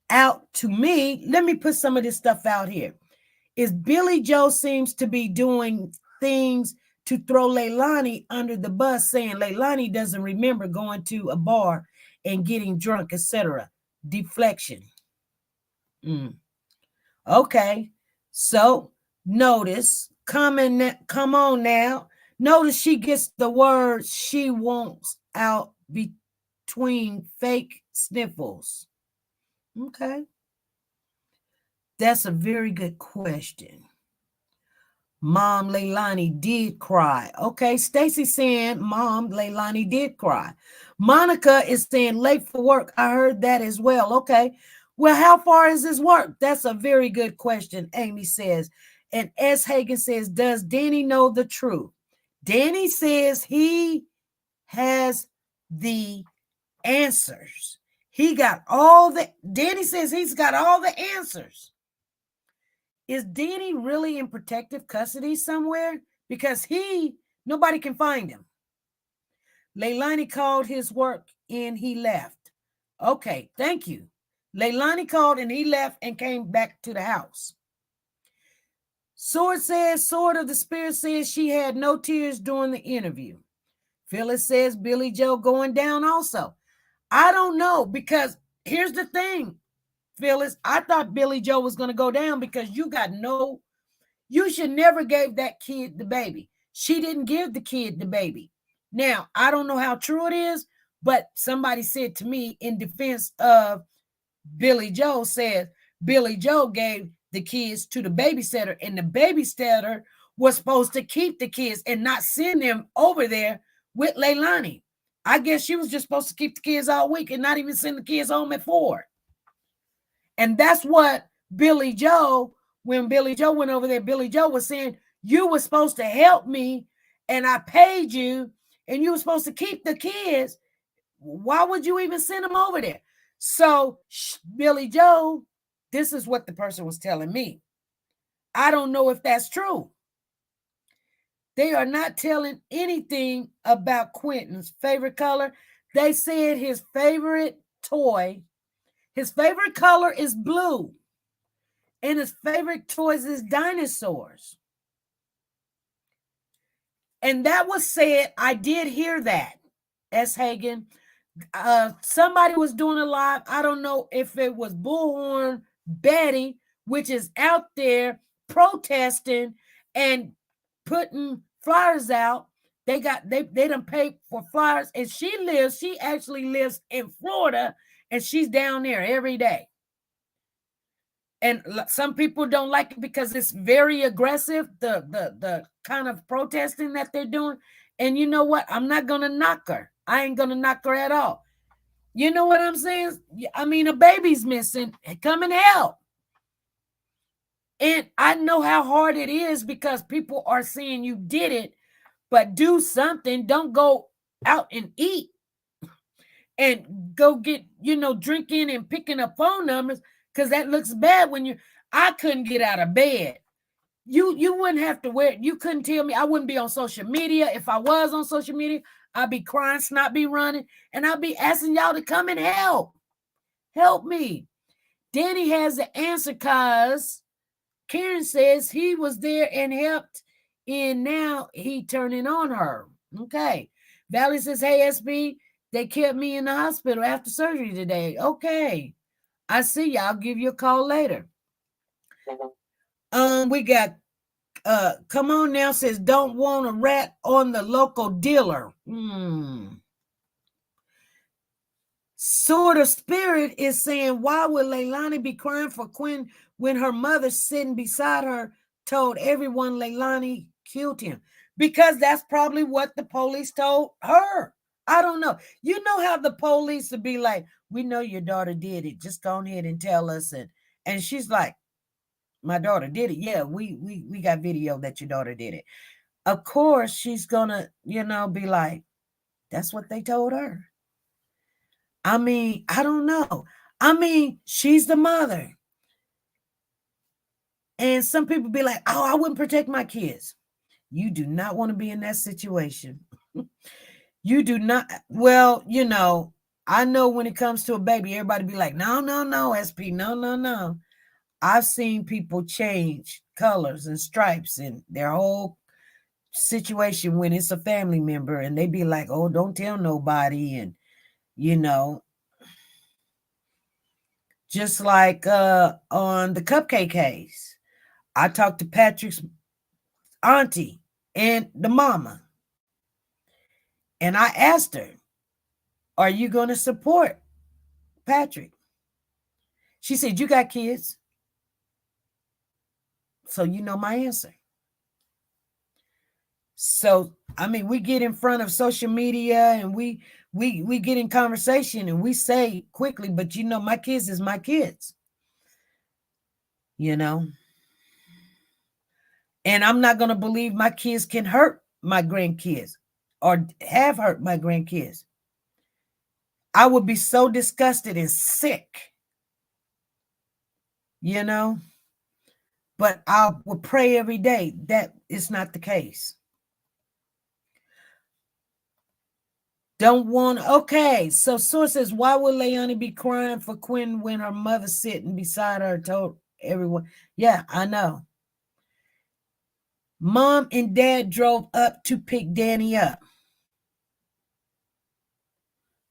out to me, let me put some of this stuff out here, is Billy Joe seems to be doing things to throw Leilani under the bus, saying Leilani doesn't remember going to a bar and getting drunk, etc. Deflection. Okay, so notice, come on now. Notice she gets the words she wants out between fake sniffles. Okay. That's a very good question. Mom, Leilani did cry. Okay, Stacy saying Mom, Leilani did cry. Monica is saying late for work. I heard that as well. Okay. Well, how far is this work? That's a very good question, Amy says. And S. Hagen says, does Danny know the truth? Danny says he has the answers. Danny says he's got all the answers. Is Danny really in protective custody somewhere? Because nobody can find him. Leilani called his work and he left. Okay, thank you. Leilani called and he left and came back to the house. Sword of the Spirit says she had no tears during the interview. Phyllis says Billy Joe going down also. I don't know, because here's the thing, Phyllis. I thought Billy Joe was going to go down because you should never gave that kid the baby. She didn't give the kid the baby. Now, I don't know how true it is, but somebody said to me in defense of Billy Joe, says Billy Joe gave the kids to the babysitter, and the babysitter was supposed to keep the kids and not send them over there with Leilani. I guess she was just supposed to keep the kids all week and not even send the kids home at 4. And that's what Billy Joe, when Billy Joe went over there, Billy Joe was saying, you were supposed to help me and I paid you and you were supposed to keep the kids. Why would you even send them over there? So Billy Joe, this is what the person was telling me. I don't know if that's true. They are not telling anything about Quinton's favorite color. They said his favorite toy, his favorite color is blue. And his favorite toys is dinosaurs. And that was said, I did hear that, S. Hagen. Somebody was doing a live. I don't know if it was Bullhorn Betty, which is out there protesting and putting flyers out. They done paid for flyers, and she actually lives in Florida, and she's down there every day. And some people don't like it because it's very aggressive, the kind of protesting that they're doing. And you know what? I'm not going to knock her. I ain't going to knock her at all. You know what I'm saying? I mean, a baby's missing. Come and help. And I know how hard it is because people are saying you did it, but do something. Don't go out and eat and go get, drinking and picking up phone numbers, because that looks bad when I couldn't get out of bed. You wouldn't have to wear, you couldn't tell me. I wouldn't be on social media. If I was on social media, I'd be crying, snot be running, and I'd be asking y'all to come and help. Help me. Danny has the answer because Karen says he was there and helped, and now he turning on her. Okay. Valley says, hey, SB, they kept me in the hospital after surgery today. Okay. I see you. I'll give you a call later. We got come on now says don't want a rat on the local dealer. Sword of Spirit is saying, why would Leilani be crying for Quinn when her mother sitting beside her told everyone Leilani killed him? Because that's probably what the police told her. I don't know. You know how the police would be like, we know your daughter did it. Just go ahead and tell us. And she's like, my daughter did it. Yeah, we got video that your daughter did it. Of course, she's gonna, be like, that's what they told her. I mean, I don't know. I mean, she's the mother. And some people be like, oh, I wouldn't protect my kids. You do not want to be in that situation. You do not. Well, I know when it comes to a baby, everybody be like, no, SP, no. I've seen people change colors and stripes and their whole situation when it's a family member, and they be like, oh, don't tell nobody. And, just like on the cupcake case, I talked to Patrick's auntie and the mama. And I asked her, are you going to support Patrick? She said, you got kids. So you know my answer. So, I mean, we get in front of social media and we get in conversation and we say quickly, but my kids is my kids. And I'm not going to believe my kids can hurt my grandkids or have hurt my grandkids. I would be so disgusted and sick, but I would pray every day that it's not the case. Don't want, okay. So source says, why would Leilani be crying for Quinn when her mother sitting beside her told everyone? Yeah, I know. Mom and dad drove up to pick Danny up.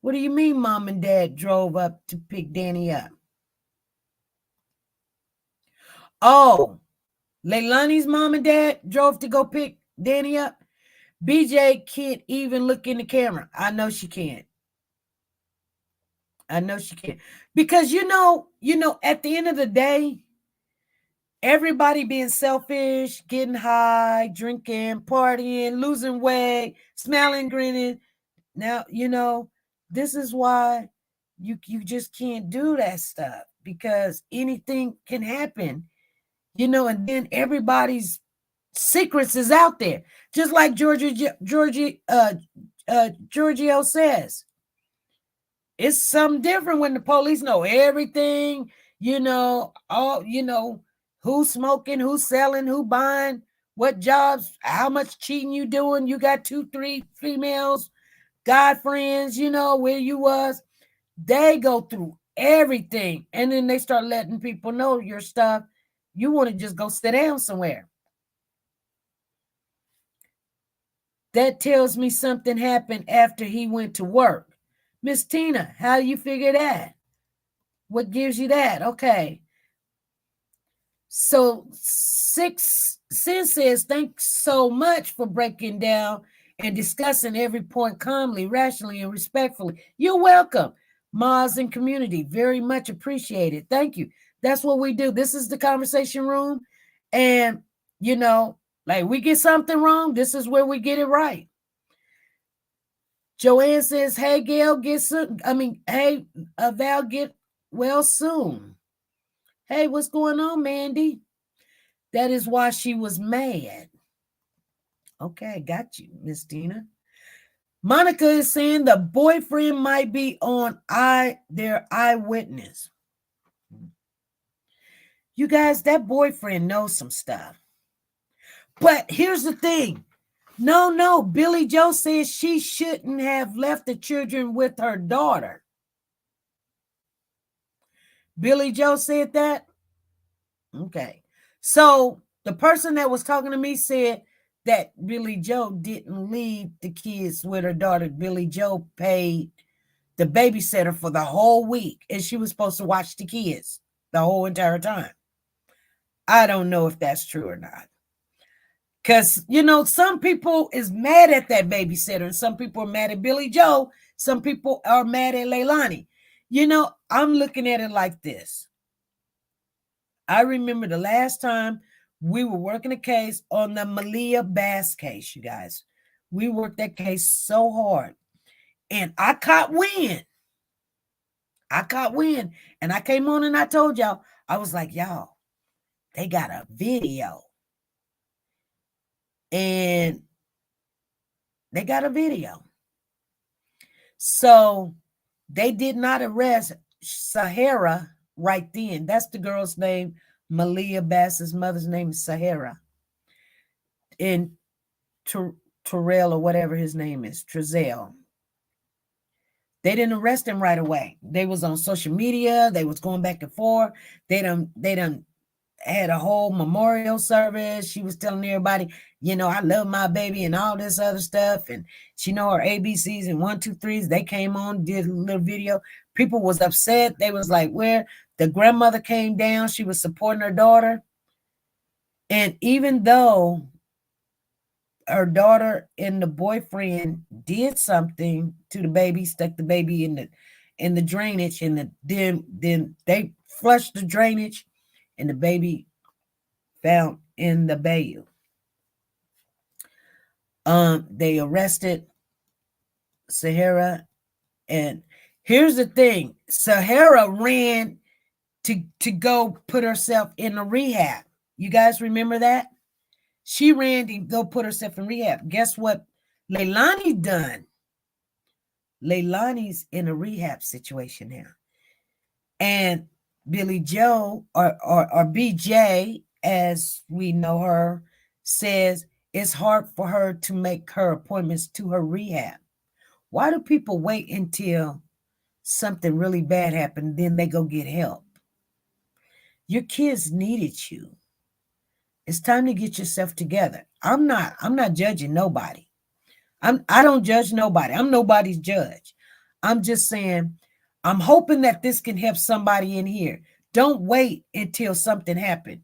What do you mean mom and dad drove up to pick Danny up? Oh, Leilani's mom and dad drove to go pick Danny up? BJ can't even look in the camera. I know she can't. Because, at the end of the day, everybody being selfish, getting high, drinking, partying, losing weight, smiling, grinning. Now, this is why you just can't do that stuff, because anything can happen, and then everybody's secrets is out there. Just like Giorgio says. It's something different when the police know everything, who's smoking, who's selling, who buying, what jobs, how much cheating you doing. You got 2-3 females, guy friends, where you was. They go through everything. And then they start letting people know your stuff. You want to just go sit down somewhere. That tells me something happened after he went to work. Miss Tina, how do you figure that? What gives you that? Okay. So Sin says, thanks so much for breaking down and discussing every point calmly, rationally, and respectfully. You're welcome. Maz and community, very much appreciated. Thank you. That's what we do. This is the conversation room. And, like we get something wrong, this is where we get it right. Joanne says, hey, Gail, Val, get well soon. Hey, what's going on, Mandy? That is why she was mad. Okay, got you, Miss Tina. Monica is saying the boyfriend might be on their eyewitness. You guys, that boyfriend knows some stuff. But here's the thing. No, Billy Joe says she shouldn't have left the children with her daughter. Billy Joe said that? Okay. So the person that was talking to me said that Billy Joe didn't leave the kids with her daughter. Billy Joe paid the babysitter for the whole week, and she was supposed to watch the kids the whole entire time. I don't know if that's true or not. Because, some people is mad at that babysitter, and some people are mad at Billy Joe. Some people are mad at Leilani. You know, I'm looking at it like this. I remember the last time we were working a case on the Malia Bass case, you guys. We worked that case so hard. And I caught wind. And I came on and I told y'all, I was like, y'all, they got a video. And they got a video. So they did not arrest Sahara right then. That's the girl's name. Malia Bass's mother's name is Sahara. And Terrell or whatever his name is, Trezell. They didn't arrest him right away. They was on social media. They was going back and forth. They done had a whole memorial service. She was telling everybody, you know, I love my baby and all this other stuff. And she know her ABCs and 1, 2, 3s. They came on, did a little video. People was upset. They was like, where? The grandmother came down. She was supporting her daughter. And even though her daughter and the boyfriend did something to the baby, stuck the baby in the drainage, and then they flushed the drainage, and the baby found in the bayou. They arrested Sahara, and here's the thing: Sahara ran to go put herself in a rehab. You guys remember that? She ran to go put herself in rehab. Guess what Leilani done? Leilani's in a rehab situation now. And Billy Joe, or BJ, as we know her, says it's hard for her to make her appointments to her rehab. Why do people wait until something really bad happened, then they go get help? Your kids needed you. It's time to get yourself together. I'm not judging nobody. I don't judge nobody. I'm nobody's judge. I'm just saying, I'm hoping that this can help somebody in here. Don't wait until something happened.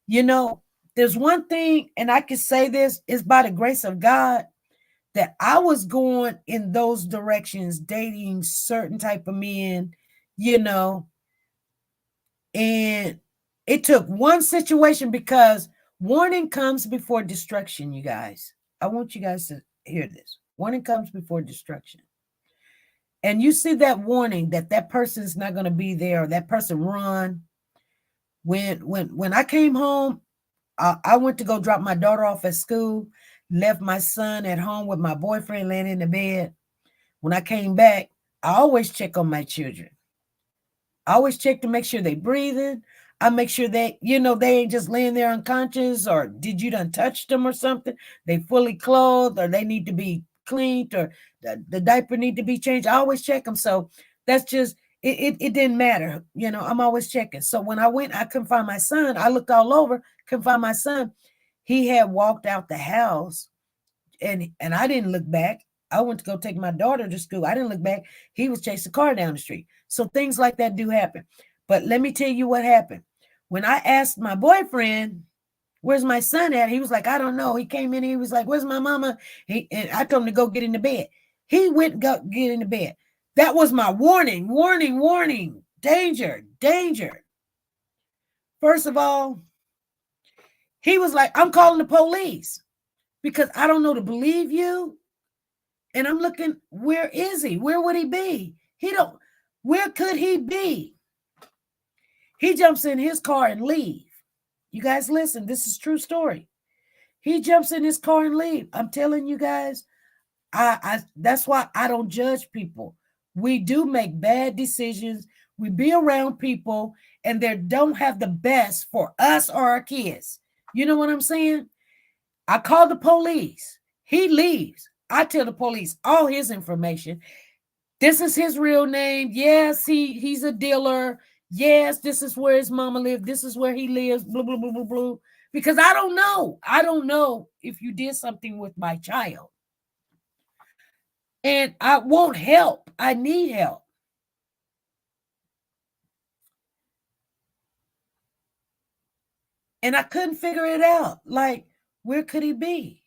You know, there's one thing, and I can say this, is by the grace of God, that I was going in those directions, dating certain type of men, you know, and it took one situation, because warning comes before destruction, you guys. I want you guys to hear this. Warning comes before destruction. And you see that warning that person's not going to be there, or that person run. When I came home, I went to go drop my daughter off at school, left my son at home with my boyfriend laying in the bed. When I came back, I always check on my children. I always check to make sure they breathing. I make sure that, you know, they ain't just laying there unconscious, or did you done touch them or something? They fully clothed, or they need to be cleaned, or the diaper need to be changed. I always check them. So that's just, it didn't matter. You know, I'm always checking. So when I went, I couldn't find my son. I looked all over, couldn't find my son. He had walked out the house, and I didn't look back. I went to go take my daughter to school. I didn't look back. He was chasing a car down the street. So things like that do happen. But let me tell you what happened. When I asked my boyfriend, where's my son at? He was like, I don't know. He came in, he was like, where's my mama? And I told him to go get in the bed. He went go get in the bed. That was my warning, warning, warning. Danger, danger. First of all, he was like, I'm calling the police because I don't know to believe you. And I'm looking, where is he? Where would he be? Where could he be? He jumps in his car and leave. You guys listen, this is a true story. He jumps in his car and leave. I'm telling you guys, that's why I don't judge people. We do make bad decisions. We be around people and they don't have the best for us or our kids. You know what I'm saying? I call the police. He leaves. I tell the police all his information. This is his real name. Yes, he's a dealer. Yes, this is where his mama lives. This is where he lives. Blah, blah, blah, blah, blah. Because I don't know. I don't know if you did something with my child. And I want help. I need help. And I couldn't figure it out. Like, where could he be?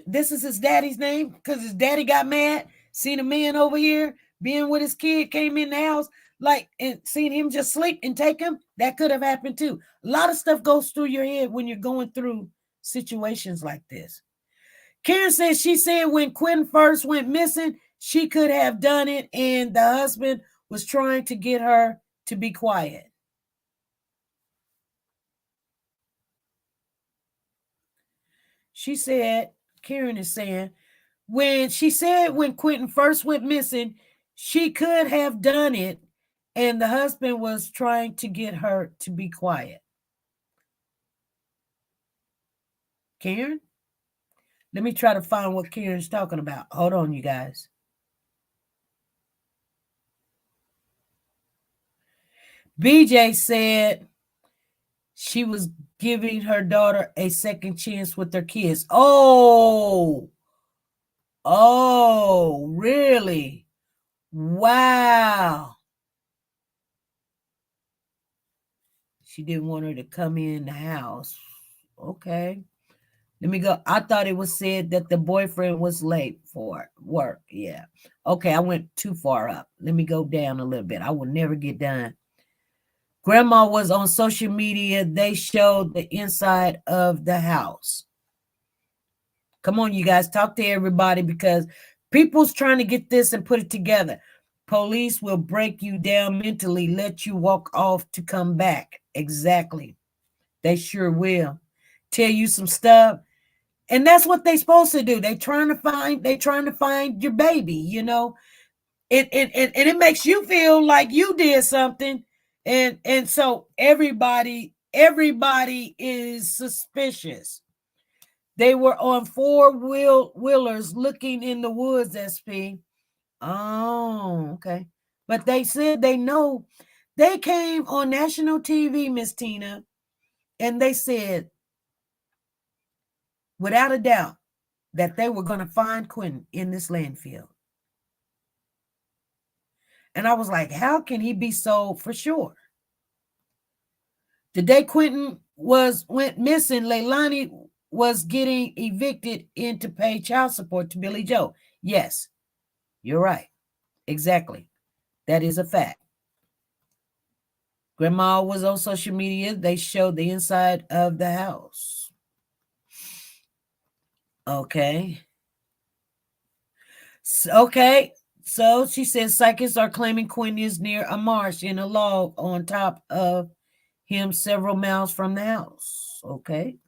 This is his daddy's name because his daddy got mad, seen a man over here being with his kid, came in the house, like, and seen him just sleep and take him, that could have happened too. A lot of stuff goes through your head when you're going through situations like this. Karen says she said when Quinton first went missing, she could have done it, and the husband was trying to get her to be quiet. She said, Karen is saying, when Quinton first went missing, she could have done it, and the husband was trying to get her to be quiet. Karen? Let me try to find what Karen's talking about. Hold on, you guys. BJ said she was giving her daughter a second chance with their kids. Oh, really? Wow. She didn't want her to come in the house. Okay. Let me go. I thought it was said that the boyfriend was late for work. Yeah. Okay, I went too far up. Let me go down a little bit. I will never get done. Grandma was on social media. They showed the inside of the house. Come on, you guys, talk to everybody because people's trying to get this and put it together. Police will break you down mentally, let you walk off to come back. Exactly. They sure will. Tell you some stuff. And that's what they're supposed to do. They're trying to find your baby, you know. And it makes you feel like you did something. And so everybody is suspicious. They were on four-wheelers looking in the woods, SP. Oh, okay. But they said they know. They came on national TV, Miss Tina, and they said, without a doubt, that they were going to find Quinton in this landfill. And I was like, how can he be so for sure? The day Quinton went missing, Leilani was getting evicted in to pay child support to Billy Joe. Yes, you're right. Exactly. That is a fact. Grandma was on social media. They showed the inside of the house. Okay. So she says psychics are claiming Quinton is near a marsh in a log on top of him several miles from the house. Okay.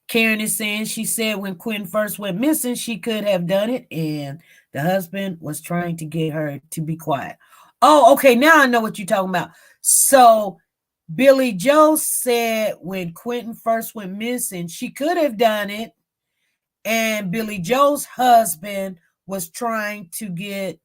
Karen is saying she said when Quinton first went missing, she could have done it, and the husband was trying to get her to be quiet. Oh, okay. Now I know what you're talking about. So Billy Joe said when Quinton first went missing, she could have done it, and Billy Joe's husband was trying to get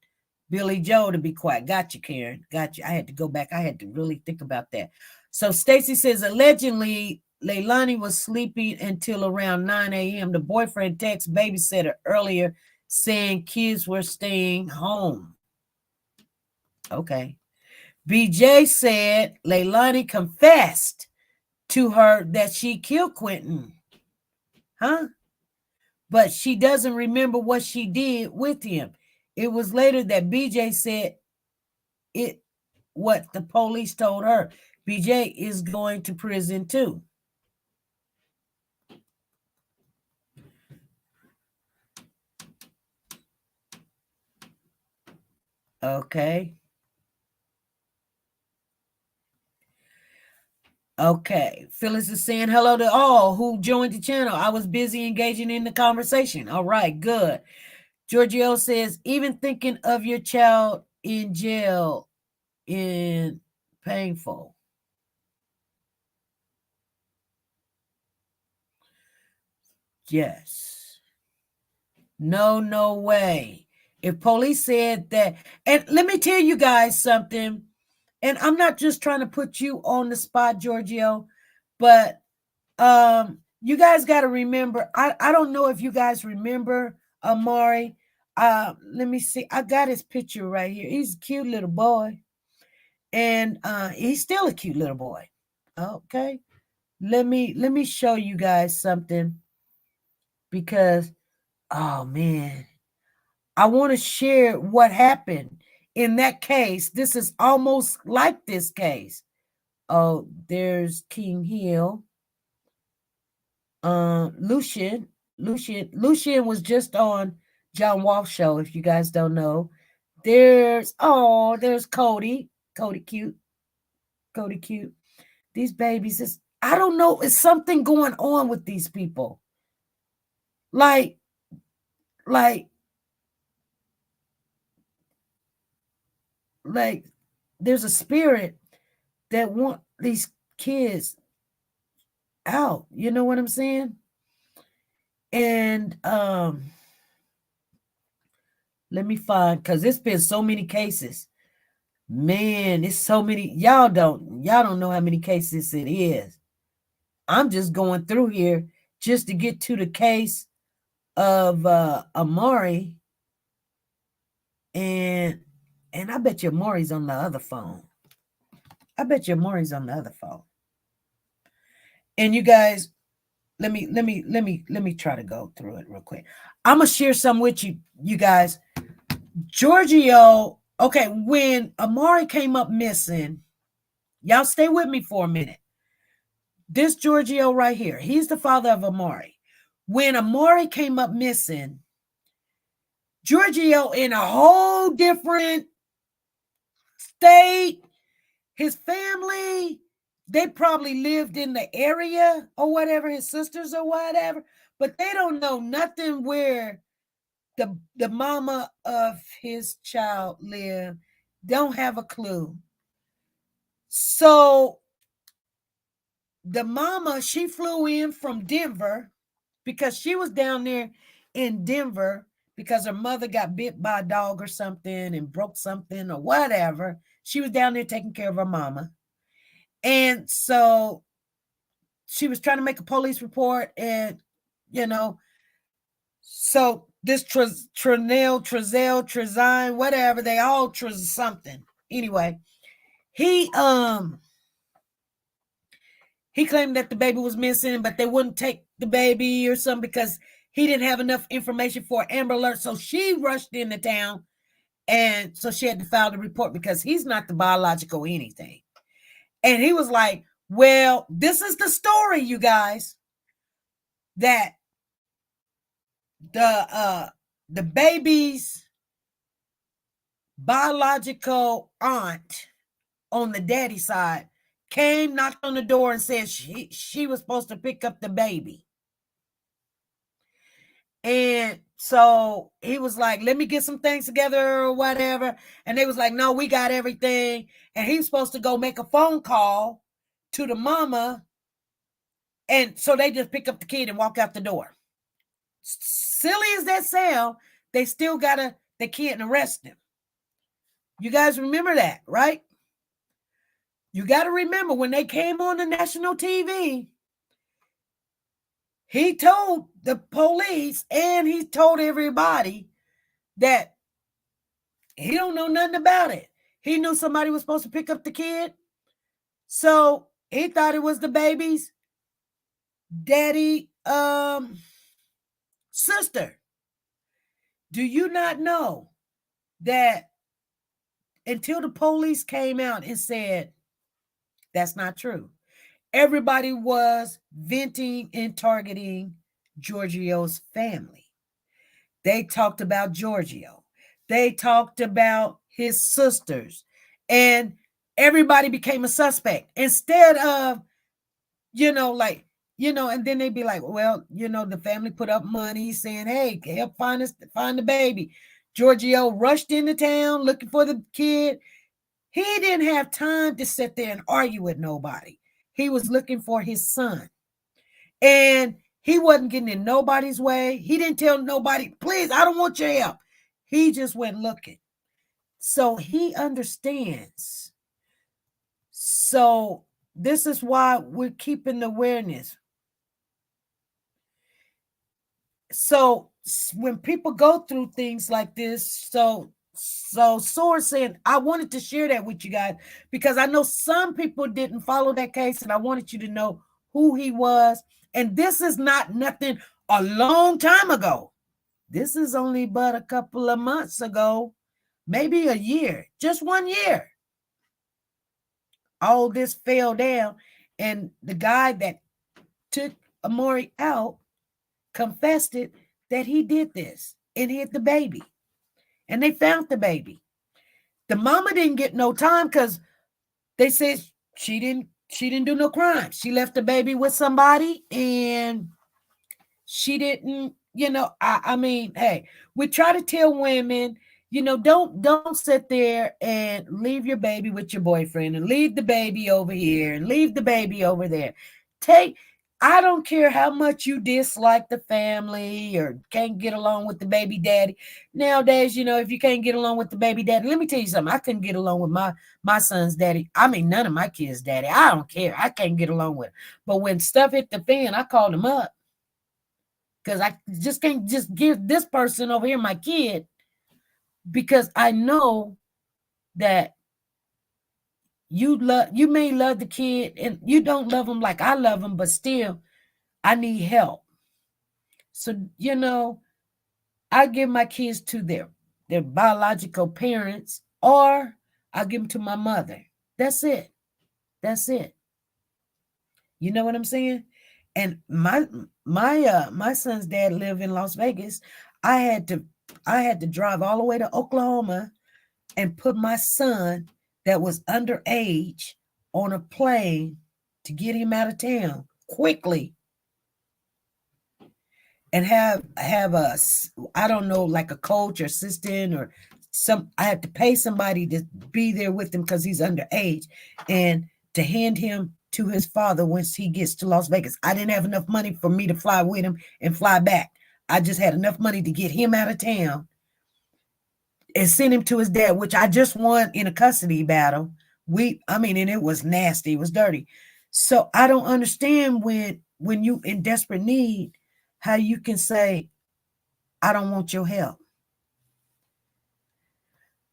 Billy Joe to be quiet. Gotcha, Karen. Gotcha. I had to go back. I had to really think about that. So Stacy says allegedly Leilani was sleeping until around 9 a.m. The boyfriend texted Babysitter earlier saying kids were staying home. Okay. BJ said Leilani confessed to her that she killed Quinton. Huh? But she doesn't remember what she did with him. It was later that BJ said what the police told her. BJ is going to prison too. Okay. Okay. Phyllis is saying hello to all who joined the channel. I was busy engaging in the conversation. All right, good. Giorgio says, even thinking of your child in jail is painful. Yes. No way. If police said that, and let me tell you guys something, and I'm not just trying to put you on the spot, Giorgio, but you guys got to remember, I don't know if you guys remember Amari. Let me see. I got his picture right here. He's a cute little boy. And he's still a cute little boy. Okay. Let me show you guys something because, oh man, I want to share what happened in that case. This is almost like this case. Oh, there's King Hill. Lucian was just on John Walsh show, if you guys don't know. There's Cody cute. These babies, I don't know, it's something going on with these people. Like there's a spirit that want these kids out. You know what I'm saying? And let me find, because it's been so many cases. Man, it's so many. Y'all don't know how many cases it is. I'm just going through here just to get to the case of Amari. And I bet you Amari's on the other phone. And you guys, let me try to go through it real quick. I'm gonna share some with you guys. Giorgio, okay, when Amari came up missing, y'all stay with me for a minute. This Giorgio right here, he's the father of Amari. When Amari came up missing, Giorgio in a whole different state, his family, they probably lived in the area or whatever, his sisters or whatever, but they don't know nothing where the mama of his child lived. Don't have a clue. So the mama, she flew in from Denver because she was down there in Denver because her mother got bit by a dog or something and broke something or whatever. She was down there taking care of her mama. And so she was trying to make a police report, and, so this Trezine, whatever, they all something. Anyway, he claimed that the baby was missing, but they wouldn't take the baby or something because he didn't have enough information for an Amber Alert. So she rushed into town, and so she had to file the report because he's not the biological anything. And he was like, well, this is the story, you guys, that the baby's biological aunt on the daddy side came, knocked on the door, and said she was supposed to pick up the baby. And so he was like, let me get some things together or whatever. And they was like, no, we got everything. And he was supposed to go make a phone call to the mama. And so they just pick up the kid and walk out the door. Silly as that sound, they still got the kid and arrest him. You guys remember that, right? You got to remember when they came on the national TV, he told the police and he told everybody that he don't know nothing about it. He knew somebody was supposed to pick up the kid. So he thought it was the baby's daddy sister. Do you not know that until the police came out and said that's not true, everybody was venting and targeting Giorgio's family. They talked about Giorgio. They talked about his sisters. And everybody became a suspect. Instead of, and then they'd be like, well, the family put up money saying, hey, help find the baby. Giorgio rushed into town looking for the kid. He didn't have time to sit there and argue with nobody. He was looking for his son. And he wasn't getting in nobody's way. He didn't tell nobody, please, I don't want your help. He just went looking. So he understands. So this is why we're keeping the awareness. So when people go through things like this, so Soar saying, I wanted to share that with you guys because I know some people didn't follow that case, and I wanted you to know who he was. And this is not nothing a long time ago. This is only but a couple of months ago, maybe a year, just 1 year. All this fell down, and the guy that took Amari out confessed it that he did this and hid the baby. And they found the baby. The mama didn't get no time because they said she didn't do no crime. She left the baby with somebody, and she didn't, I mean, hey, we try to tell women, don't sit there and leave your baby with your boyfriend and leave the baby over here and leave the baby over there. I don't care how much you dislike the family or can't get along with the baby daddy. Nowadays, if you can't get along with the baby daddy, let me tell you something. I couldn't get along with my son's daddy. I mean, none of my kids' daddy. I don't care. I can't get along with him. But when stuff hit the fan, I called him up because I just can't just give this person over here my kid, because I know that you may love the kid and you don't love him like I love him, but still I need help. So, I give my kids to their biological parents, or I give them to my mother. That's it. You know what I'm saying? And my son's dad lived in Las Vegas. I had to drive all the way to Oklahoma and put my son that was underage on a plane to get him out of town quickly, and have a, I don't know, like a coach or assistant or I had to pay somebody to be there with him because he's underage, and to hand him to his father once he gets to Las Vegas. I didn't have enough money for me to fly with him and fly back. I just had enough money to get him out of town and send him to his dad, which I just won in a custody battle. And it was nasty. It was dirty. So I don't understand when you in desperate need, how you can say, I don't want your help.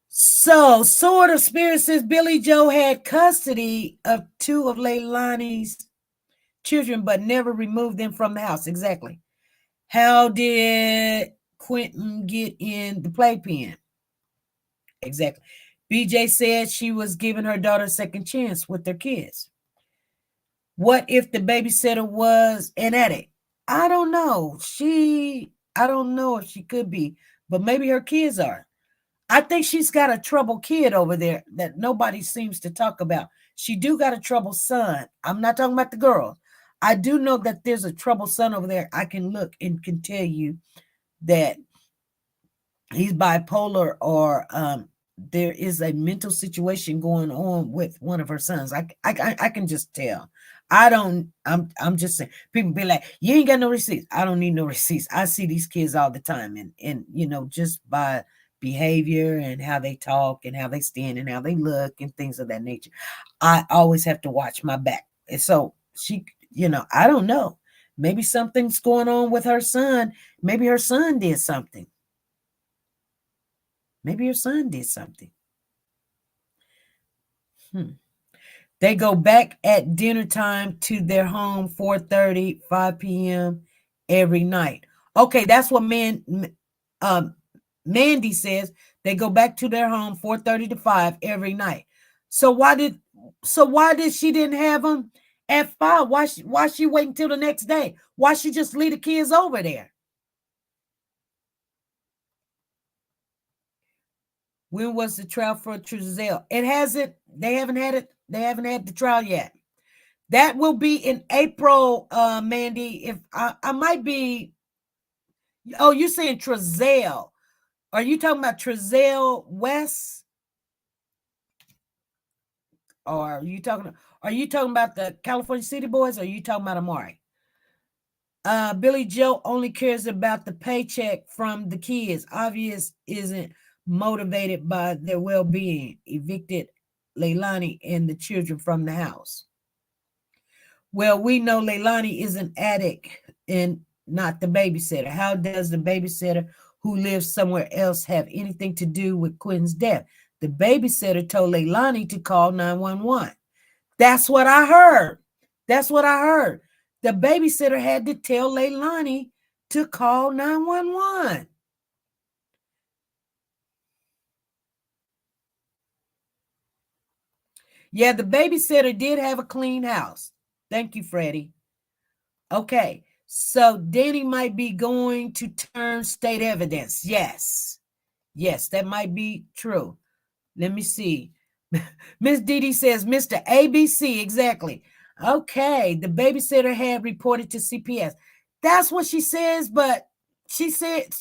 So, Sword of Spirit says Billy Joe had custody of 2 of Leilani's children, but never removed them from the house. Exactly. How did Quinton get in the playpen? Exactly. BJ said she was giving her daughter a second chance with their kids. What if the babysitter was an addict? I don't know. I don't know if she could be, but maybe her kids are. I think she's got a troubled kid over there that nobody seems to talk about. She do got a troubled son. I'm not talking about the girls. I do know that there's a troubled son over there. I can look and can tell you that he's bipolar, or there is a mental situation going on with one of her sons. I can just tell. I'm just saying, people be like, you ain't got no receipts. I don't need no receipts. I see these kids all the time, and just by behavior and how they talk and how they stand and how they look and things of that nature, I always have to watch my back. And so she, I don't know. Maybe something's going on with her son. Maybe her son did something. They go back at dinner time to their home 4:30, 5 p.m. every night. Okay, that's what Mandy says. They go back to their home 4:30 to 5 every night. So why did she didn't have them at 5? Why she waiting till the next day? Why she just leave the kids over there? When was the trial for Trizelle? It hasn't. They haven't had it. They haven't had the trial yet. That will be in April, Mandy. If I might be. Oh, you're saying Trizelle. Are you talking about Trizelle West? Or are you talking about the California City Boys, or are you talking about Amari? Billy Joe only cares about the paycheck from the kids. Obvious isn't motivated by their well-being. Evicted Leilani and the children from the house. Well, we know Leilani is an addict and not the babysitter. How does the babysitter who lives somewhere else have anything to do with Quinton's death? The babysitter told Leilani to call 911. That's what I heard. The babysitter had to tell Leilani to call 911. Yeah, the babysitter did have a clean house. Thank you, Freddie. Okay, so Danny might be going to turn state evidence. Yes. Yes, that might be true. Let me see. Miss Dee says, Mr. ABC, exactly. Okay, the babysitter had reported to CPS. That's what she says, but she said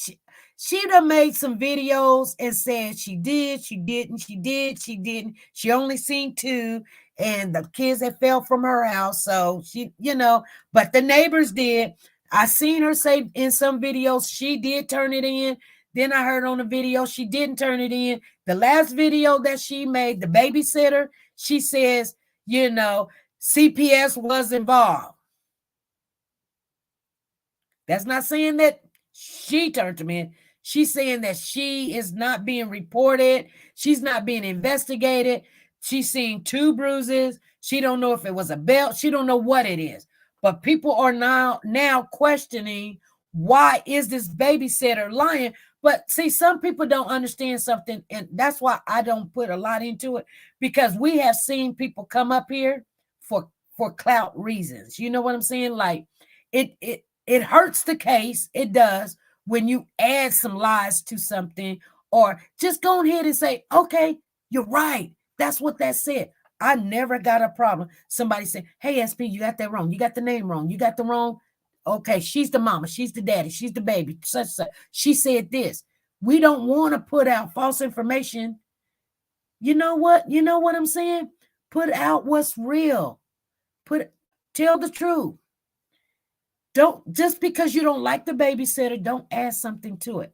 she done made some videos and said she did, she didn't, she did, she didn't. She only seen 2, and the kids that fell from her house. So she, but the neighbors did. I seen her say in some videos she did turn it in. Then I heard on the video she didn't turn it in. The last video that she made, the babysitter, she says, CPS was involved. That's not saying that she turned them in. She's saying that she is not being reported. She's not being investigated. She's seen 2 bruises. She don't know if it was a belt. She don't know what it is. But people are now questioning, why is this babysitter lying? But see, some people don't understand something, and that's why I don't put a lot into it, because we have seen people come up here for clout reasons. You know what I'm saying? Like it hurts the case. It does when you add some lies to something, or just go ahead and say, okay, you're right. That's what that said. I never got a problem. Somebody said, hey, SP, you got that wrong. You got the name wrong. You got the wrong. Okay, she's the mama. She's the daddy. She's the baby. Such. She said this. We don't want to put out false information. You know what? You know what I'm saying? Put out what's real. Tell the truth. Don't, just because you don't like the babysitter, don't add something to it.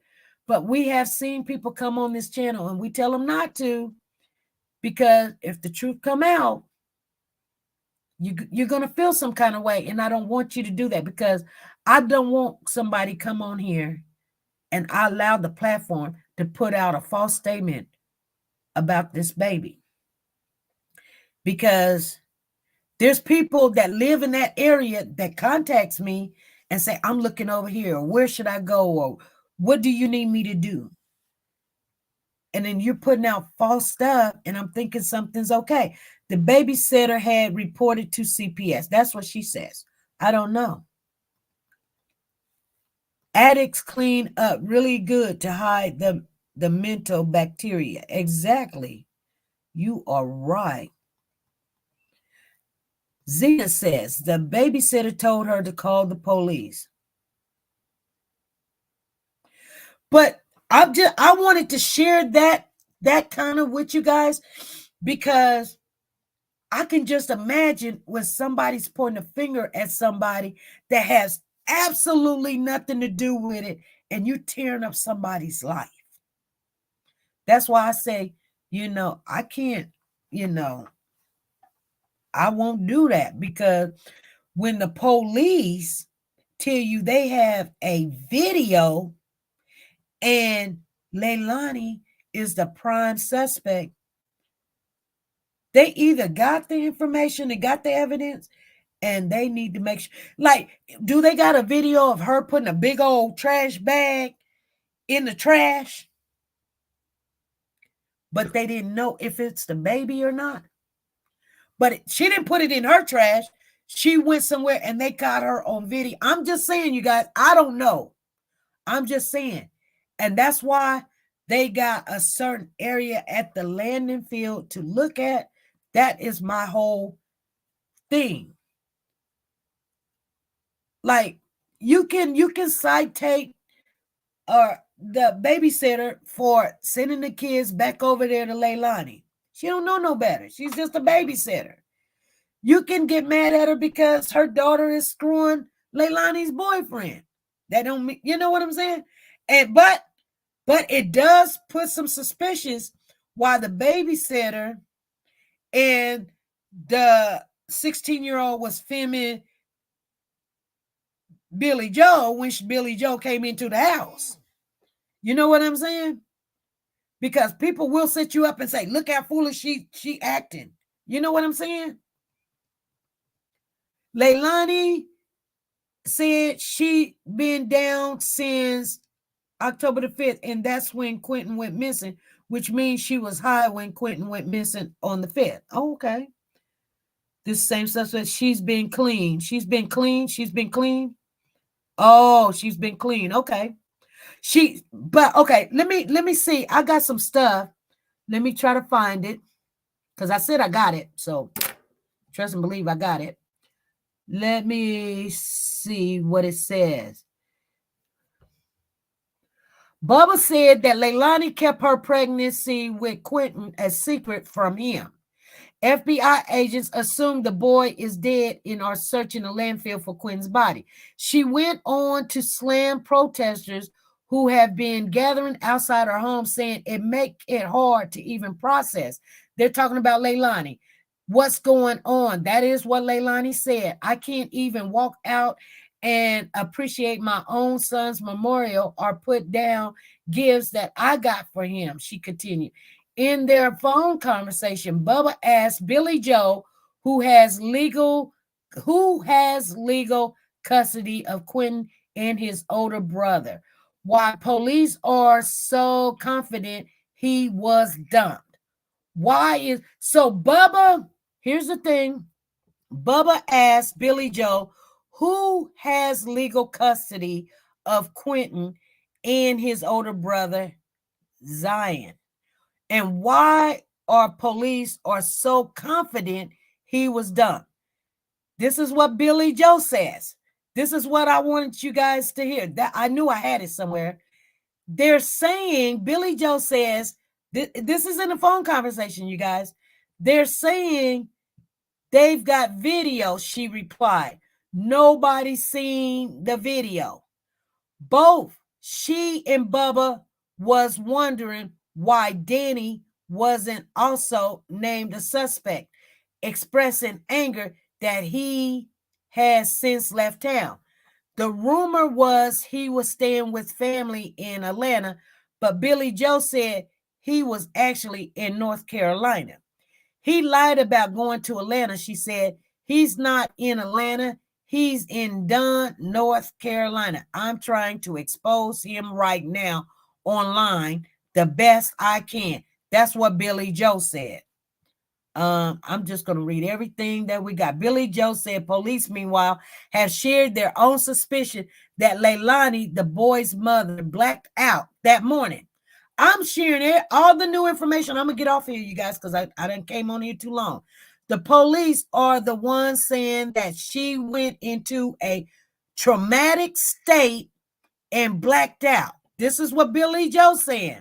But we have seen people come on this channel and we tell them not to, because if the truth come out, you're going to feel some kind of way. And I don't want you to do that, because I don't want somebody come on here and I allow the platform to put out a false statement about this baby. Because there's people that live in that area that contacts me and say, I'm looking over here, or where should I go, or what do you need me to do? And then you're putting out false stuff, and I'm thinking something's okay. The babysitter had reported to CPS. That's what she says. I don't know. Addicts clean up really good to hide the mental bacteria. Exactly. You are right. Zena says the babysitter told her to call the police. But I wanted to share that kind of with you guys, because I can just imagine when somebody's pointing a finger at somebody that has absolutely nothing to do with it, and you're tearing up somebody's life. That's why I say, I can't, I won't do that, because when the police tell you they have a video and Leilani is the prime suspect, they either got the information, they got the evidence, and they need to make sure. Like, do they got a video of her putting a big old trash bag in the trash, but they didn't know if it's the baby or not? But she didn't put it in her trash. She went somewhere and they caught her on video. I'm just saying, you guys, I don't know. I'm just saying. And that's why they got a certain area at the landing field to look at. That is my whole thing. Like, you can citate the babysitter for sending the kids back over there to Leilani. She don't know no better. She's just a babysitter. You can get mad at her because her daughter is screwing Leilani's boyfriend. That don't mean, you know what I'm saying? And but it does put some suspicions why the babysitter and the 16-year-old was filming Billy Joe when Billy Joe came into the house. You know what I'm saying? Because people will set you up and say, look how foolish she acting. You know what I'm saying? Leilani said she been down since October the 5th, and that's when Quinton went missing. which means she was high when Quinton went missing on the 5th. Oh, okay. This same suspect, she's been clean. She's been clean. She's been clean. Oh, she's been clean. Okay. But okay, let me see. I got some stuff. Let me try to find it. Because I said I got it. So trust and believe I got it. Let me see what it says. Bubba said that Leilani kept her pregnancy with Quinton a secret from him. FBI agents assume the boy is dead and are searching the landfill for Quinton's body. She went on to slam protesters who have been gathering outside her home, saying it make it hard to even process. They're talking about Leilani. What's going on? That is what Leilani said. I can't even walk out and appreciate my own son's memorial or put down gifts that I got for him, she continued. In their phone conversation, Bubba asked Billy Joe, who has legal custody of Quinton and his older brother, why police are so confident he was dumped. Bubba, here's the thing. Bubba asked Billy Joe, who has legal custody of Quinton and his older brother, Zion? And why are police so confident he was dumped? This is what Billy Joe says. This is what I wanted you guys to hear. That I knew I had it somewhere. They're saying, Billy Joe says, this is in a phone conversation, you guys. They're saying they've got video, she replied. Nobody's seen the video. Both she and Bubba was wondering why Danny wasn't also named a suspect, expressing anger that he has since left town. The rumor was he was staying with family in Atlanta, but Billy Joe said he was actually in North Carolina. He lied about going to Atlanta, she said. He's not in Atlanta. He's in Dunn, North Carolina. I'm trying to expose him right now online the best I can. That's what Billy Joe said. I'm just going to read everything that we got. Billy Joe said police, meanwhile, have shared their own suspicion that Leilani, the boy's mother, blacked out that morning. I'm sharing all the new information. I'm going to get off here, you guys, because I done came on here too long. The police are the ones saying that she went into a traumatic state and blacked out. This is what Billy Joe saying.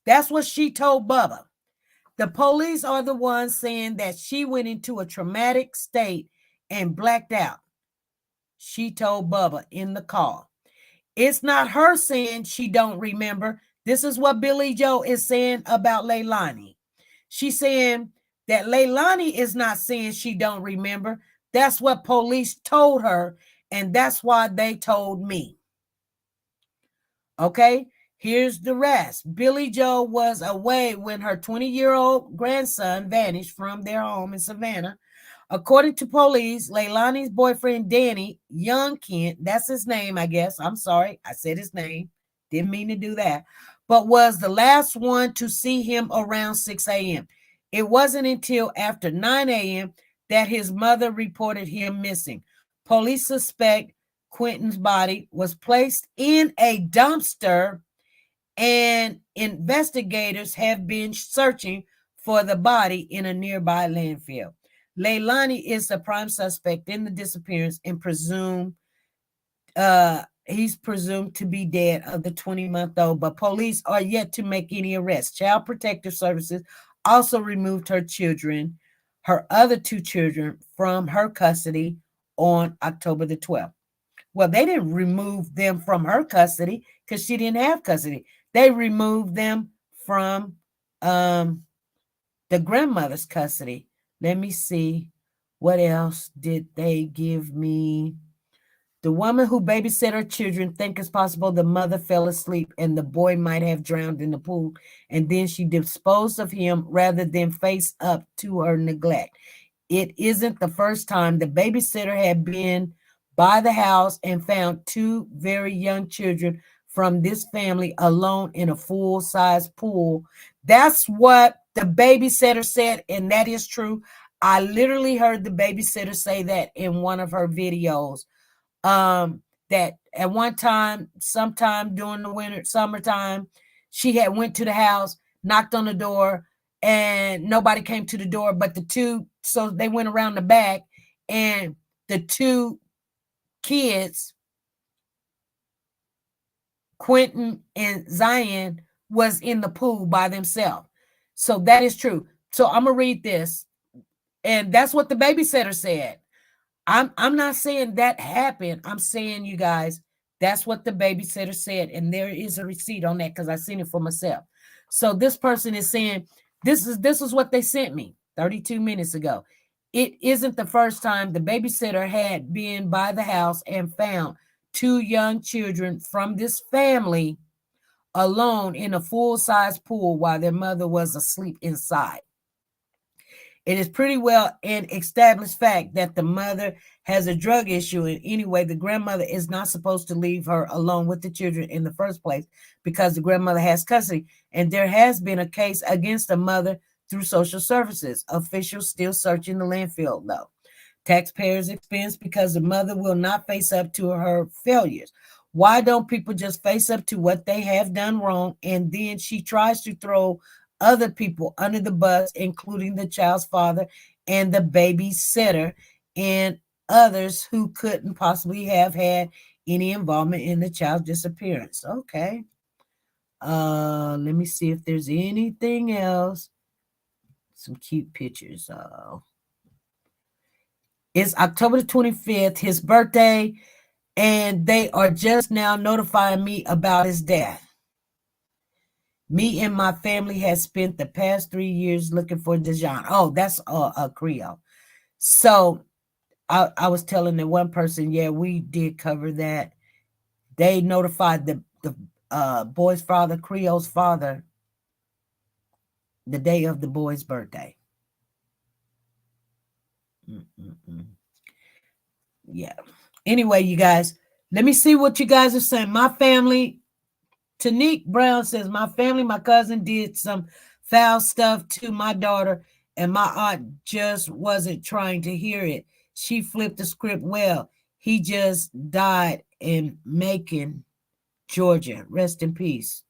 That's what she told Bubba. The police are the ones saying that she went into a traumatic state and blacked out. She told Bubba in the call. It's not her saying she don't remember. This is what Billy Joe is saying about Leilani. She's saying that Leilani is not saying she don't remember. That's what police told her, and that's why they told me. Okay? Here's the rest. Billy Joe was away when her 20-year-old grandson vanished from their home in Savannah. According to police, Leilani's boyfriend, Danny, young Kent, that's his name, I guess. I'm sorry, I said his name. Didn't mean to do that. But was the last one to see him around 6 a.m. It wasn't until after 9 a.m. that his mother reported him missing. Police suspect Quinton's body was placed in a dumpster, and investigators have been searching for the body in a nearby landfill. Leilani is the prime suspect in the disappearance and he's presumed to be dead of the 20-month-old, but police are yet to make any arrests. Child Protective Services also removed her other two children, from her custody on October the 12th. Well, they didn't remove them from her custody because she didn't have custody. They removed them from the grandmother's custody. Let me see. What else did they give me? The woman who babysat her children think it's possible the mother fell asleep and the boy might have drowned in the pool, and then she disposed of him rather than face up to her neglect. It isn't the first time the babysitter had been by the house and found two very young children from this family alone in a full-size pool. That's what the babysitter said, and that is true. I literally heard the babysitter say that in one of her videos. That at one time, sometime during the summertime, she had went to the house, knocked on the door, and nobody came to the door but the two. So they went around the back, and the two kids, Quinton and Zion, was in the pool by themselves. So that is true. So I'm gonna read this, and that's what the babysitter said. I'm not saying that happened. I'm saying, you guys, that's what the babysitter said, and there is a receipt on that because I seen it for myself. So this person is saying this is what they sent me 32 minutes ago. It isn't the first time the babysitter had been by the house and found two young children from this family alone in a full-size pool while their mother was asleep inside. It is pretty well an established fact that the mother has a drug issue. And anyway, the grandmother is not supposed to leave her alone with the children in the first place because the grandmother has custody. And there has been a case against the mother through social services. Officials still searching the landfill, though. Taxpayers' expense because the mother will not face up to her failures. Why don't people just face up to what they have done wrong? And then she tries to throw other people under the bus, including the child's father and the babysitter and others who couldn't possibly have had any involvement in the child's disappearance. Okay. Let me see if there's anything else. Some cute pictures. It's October the 25th, his birthday, and they are just now notifying me about his death. Me and my family has spent the past 3 years looking for Dejan. Oh, that's a Creole. So I was telling the one person, yeah, we did cover that. They notified the boy's father, Creole's father, the day of the boy's birthday. Yeah. Anyway, you guys, let me see what you guys are saying. My family, TeNika Brown says, my family, my cousin did some foul stuff to my daughter, and my aunt just wasn't trying to hear it. She flipped the script well. He just died in Macon, Georgia. Rest in peace.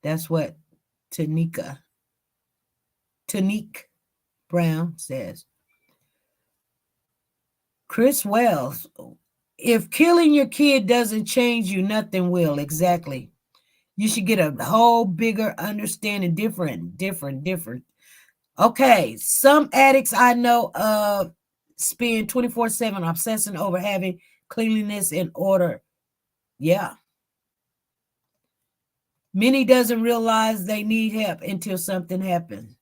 That's what TeNika Brown says. Chris Wells, if killing your kid doesn't change you, nothing will. Exactly. You should get a whole bigger understanding. Different. Okay. Some addicts I know of spend 24/7 obsessing over having cleanliness and order. Yeah. Many doesn't realize they need help until something happens.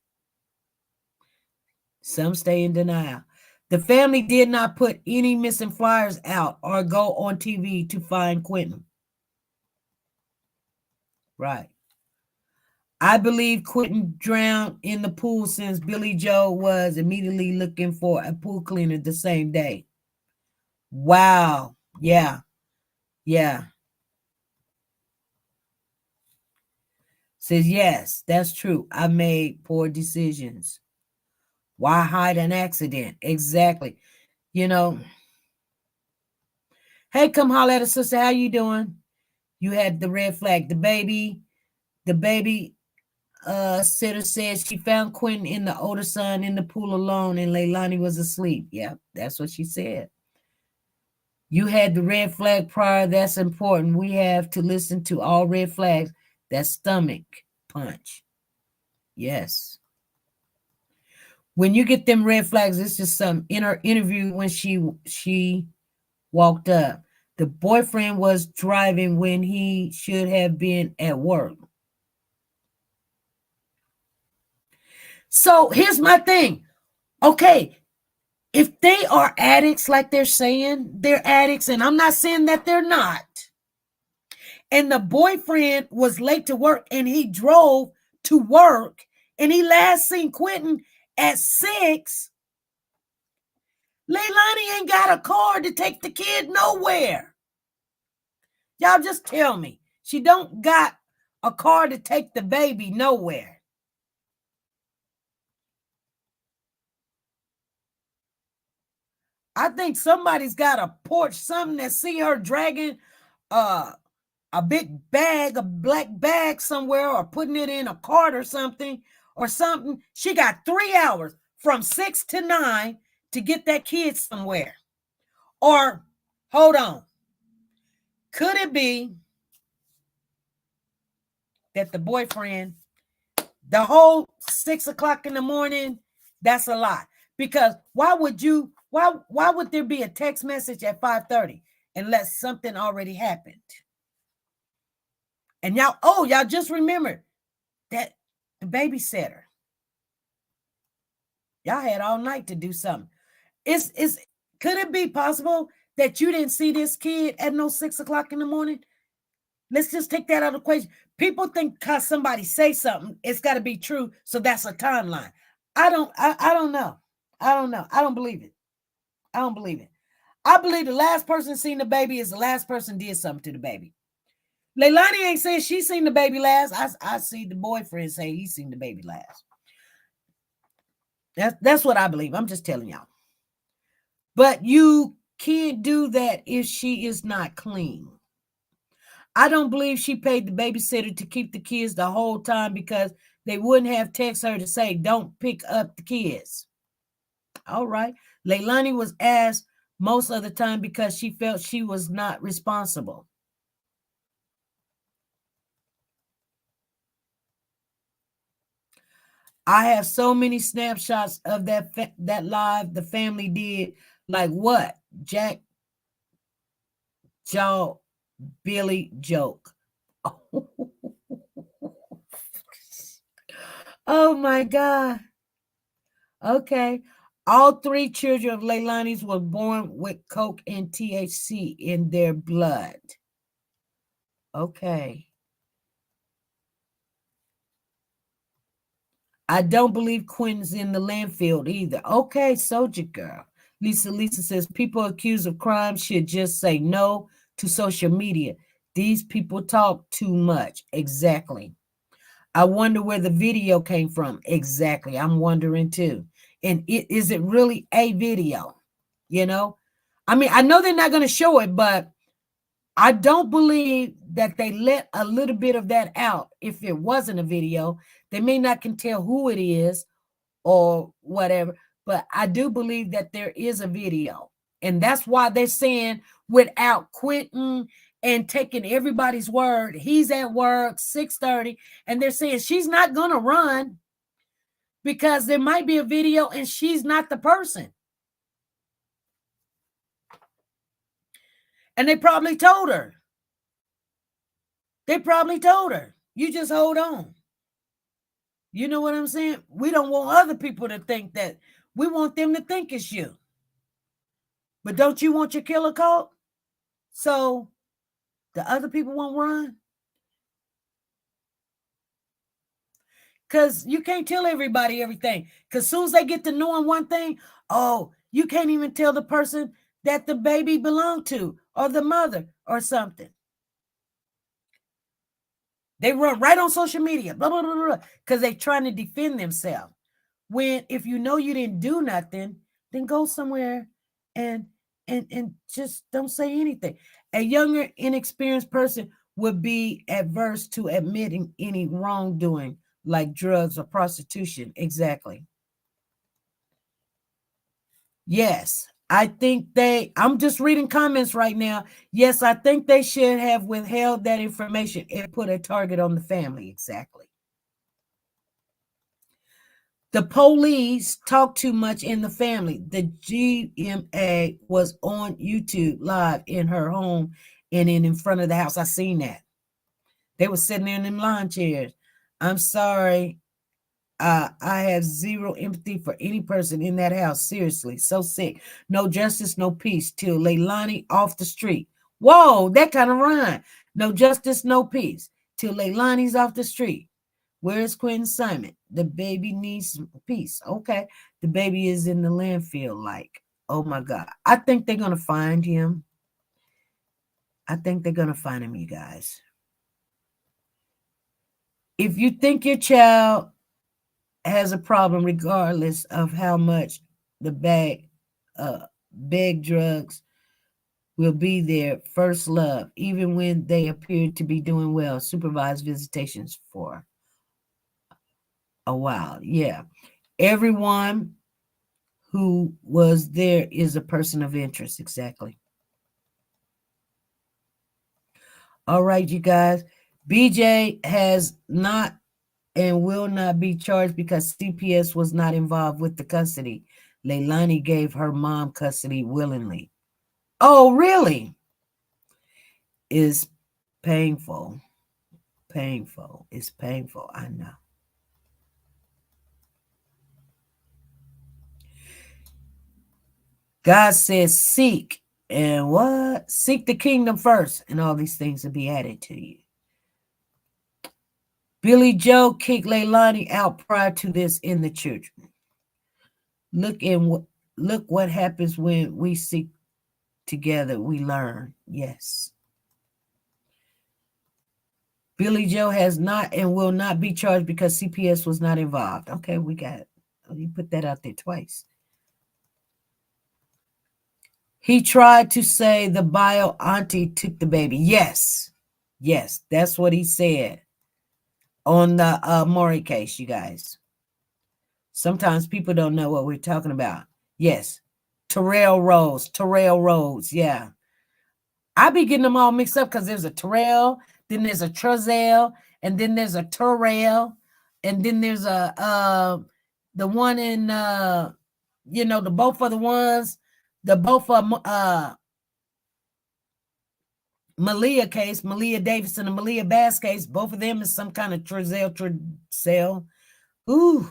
Some stay in denial. The family did not put any missing flyers out or go on TV to find Quinton. Right. I believe Quinton drowned in the pool since Billy Joe was immediately looking for a pool cleaner the same day. Wow. Yeah. Says, yes, that's true. I made poor decisions. Why hide an accident? Exactly. You know. Hey, come holler at us, sister. How you doing? You had the red flag. The baby sitter said she found Quinton and the older son in the pool alone and Leilani was asleep. Yeah, that's what she said. You had the red flag prior. That's important. We have to listen to all red flags. That stomach punch. Yes. When you get them red flags, it's just some in her interview when she walked up. The boyfriend was driving when he should have been at work. So here's my thing. Okay, if they are addicts, like they're saying, they're addicts, and I'm not saying that they're not, and the boyfriend was late to work and he drove to work and he last seen Quinton at 6, Leilani ain't got a car to take the kid nowhere. Y'all just tell me. She don't got a car to take the baby nowhere. I think somebody's got a porch, something that see her dragging a big bag, a black bag somewhere, or putting it in a cart or something. She got 3 hours from 6 to 9 to get that kid somewhere. Or, hold on. Could it be that the boyfriend, the whole 6 o'clock in the morning, that's a lot? Because why would there be a text message at 5:30 unless something already happened? And y'all just remembered that the babysitter. Y'all had all night to do something. Could it be possible that you didn't see this kid at no 6 o'clock in the morning? Let's just take that out of the equation. People think because somebody say something, it's got to be true. So that's a timeline. I don't know. I don't know. I don't believe it. I don't believe it. I believe the last person seen the baby is the last person did something to the baby. Leilani ain't saying she seen the baby last. I see the boyfriend say he seen the baby last. That's what I believe. I'm just telling y'all. But you can't do that if she is not clean. I don't believe she paid the babysitter to keep the kids the whole time because they wouldn't have texted her to say, don't pick up the kids. All right. Leilani was asked most of the time because she felt she was not responsible. I have so many snapshots of that live the family did. Like what? Jack, Jaw, Billy joke. Oh my God. Okay. All 3 children of Leilani's were born with coke and THC in their blood. Okay. I don't believe Quinton's in the landfill either. Okay, soldier girl. Lisa says people accused of crime should just say no to social media. These people talk too much. Exactly. I wonder where the video came from. Exactly. I'm wondering too. And is it really a video? You know? I mean, I know they're not going to show it, but I don't believe that they let a little bit of that out. If it wasn't a video, they may not can tell who it is or whatever, but I do believe that there is a video. And that's why they're saying without Quinton and taking everybody's word, he's at work 6:30, and they're saying she's not going to run because there might be a video and she's not the person. And they probably told her. You just hold on. You know what I'm saying? We don't want other people to think that. We want them to think it's you. But don't you want your killer caught? So the other people won't run? Because you can't tell everybody everything. Because as soon as they get to knowing one thing, oh, you can't even tell the person that the baby belonged to or the mother or something. They run right on social media, blah, blah, blah, blah, because they're trying to defend themselves. When if you know you didn't do nothing, then go somewhere and just don't say anything. A younger, inexperienced person would be adverse to admitting any wrongdoing like drugs or prostitution. Exactly. Yes, I think I'm just reading comments right now. Yes, I think they should have withheld that information and put a target on the family. Exactly. The police talk too much in the family. The GMA was on YouTube live in her home and in front of the house. I seen that. They were sitting there in them lawn chairs. I'm sorry. I have zero empathy for any person in that house. Seriously, so sick. No justice, no peace till Leilani off the street. Whoa, that kind of rhyme. No justice, no peace till Leilani's off the street. Where's Quinton Simon? The baby needs peace. Okay, the baby is in the landfill. Like, oh my God. I think they're going to find him. I think they're going to find him, you guys. If you think your child has a problem, regardless of how much the bag drugs will be their first love, even when they appear to be doing well. Supervised visitations for a while. Yeah. Everyone who was there is a person of interest. Exactly. All right, you guys. BJ has not and will not be charged because CPS was not involved with the custody. Leilani gave her mom custody willingly. Oh, really? It's painful. Painful. It's painful. I know. God says, seek and what? Seek the kingdom first, and all these things will be added to you. Billy Joe kicked Leilani out prior to this in the church. Look what happens when we seek together. We learn. Yes. Billy Joe has not and will not be charged because CPS was not involved. Okay, we got it. You put that out there twice. He tried to say the bio auntie took the baby. Yes. Yes, that's what he said on the Amari case, you guys. Sometimes people don't know what we're talking about. Yes. Terrell Rhodes. Yeah. I be getting them all mixed up because there's a Terrell, then there's a Trezell, and then there's a Terrell, and then there's a the one in the both of the ones, the both of Malia case, Malia Davidson and Malia Bass case, both of them is some kind of Trezell. Ooh.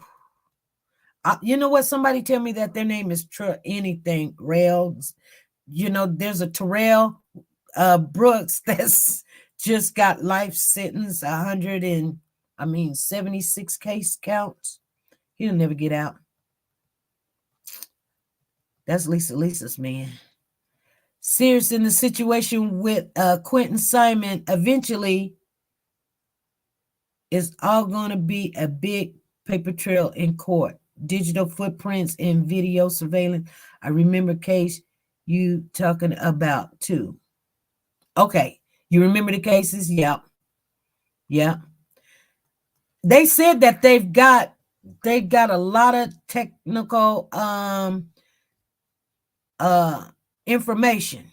You know what? Somebody tell me that their name is anything Rails. There's a Terrell Brooks that's just got life sentence, 76 case counts. He'll never get out. That's Lisa's man. Serious in the situation with Quinton Simon. Eventually, it's all going to be a big paper trail in court. Digital footprints and video surveillance. I remember case you talking about too. Okay. You remember the cases? Yeah. Yeah. They said that they've got a lot of technical information.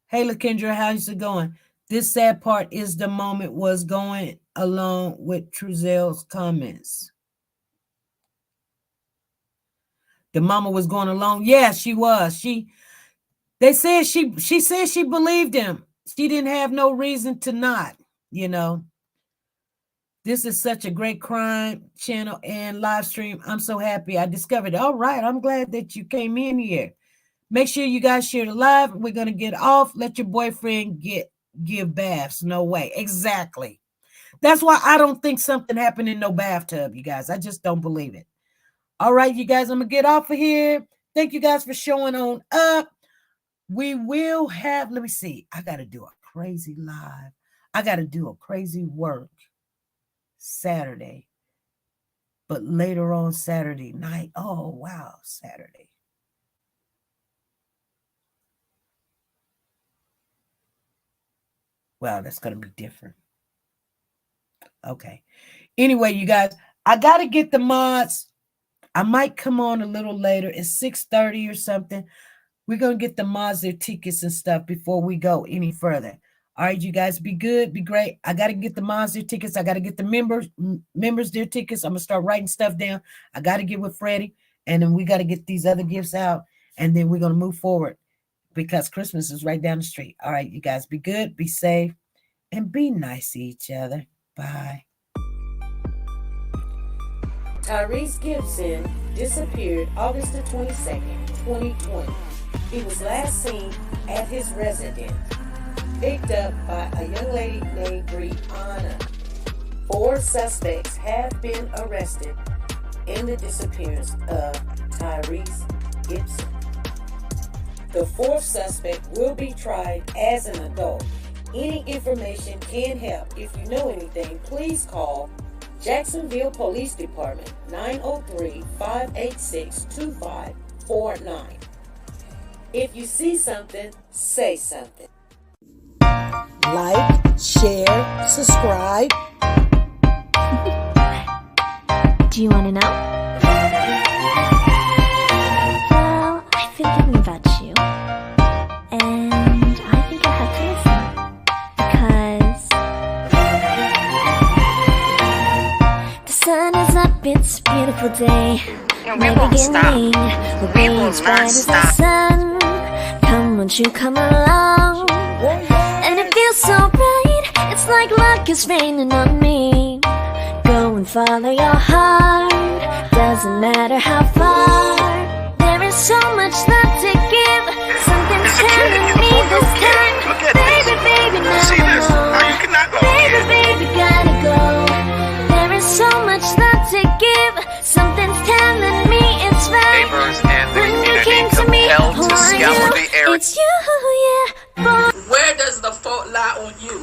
Hey, LaKendra, how's it going? This sad part is the moment was going along with Trezell's comments. The mama was going along. Yeah, she was. They said she said she believed him. She didn't have no reason to not, This is such a great crime channel and live stream. I'm so happy I discovered it. All right. I'm glad that you came in here. Make sure you guys share the live. We're going to get off. Let your boyfriend give baths. No way. Exactly. That's why I don't think something happened in no bathtub, you guys. I just don't believe it. All right, you guys, I'm going to get off of here. Thank you guys for showing on up. We will have, let me see. I got to do a crazy live. I got to do a crazy work Saturday. But later on Saturday night. Oh, wow, Saturday. Wow, that's going to be different. Okay. Anyway, you guys, I got to get the mods. I might come on a little later. It's 6:30 or something. We're going to get the mods their tickets and stuff before we go any further. All right, you guys, be good, be great. I got to get the mods their tickets. I got to get the members their tickets. I'm going to start writing stuff down. I got to get with Freddie, and then we got to get these other gifts out, and then we're going to move forward because Christmas is right down the street. All right, you guys, be good, be safe, and be nice to each other. Bye. Tyrese Gibson disappeared August the 22nd, 2020. He was last seen at his residence, picked up by a young lady named Brianna. 4 suspects have been arrested in the disappearance of Tyrese Gibson. The fourth suspect will be tried as an adult. Any information can help. If you know anything, please call Jacksonville Police Department 903-586-2549. If you see something, say something. Like, share, subscribe. Do you want to know? Well, I've been thinking about you. And I think I have to listen. Because the sun is up, it's a beautiful day. My beginning will be as bright as the sun. Come, won't you come along? And it feels so bright, it's like luck is raining on me. Go and follow your heart, doesn't matter how far. There is so much love to give, something's telling me this time. Baby, baby, now I know. Baby, baby, gotta go. There is so much love to give, something's telling me it's right. Neighbors and the When you community came to me, compelled who to are scour you? the area. It's you, yeah. Where does the fault lie on you?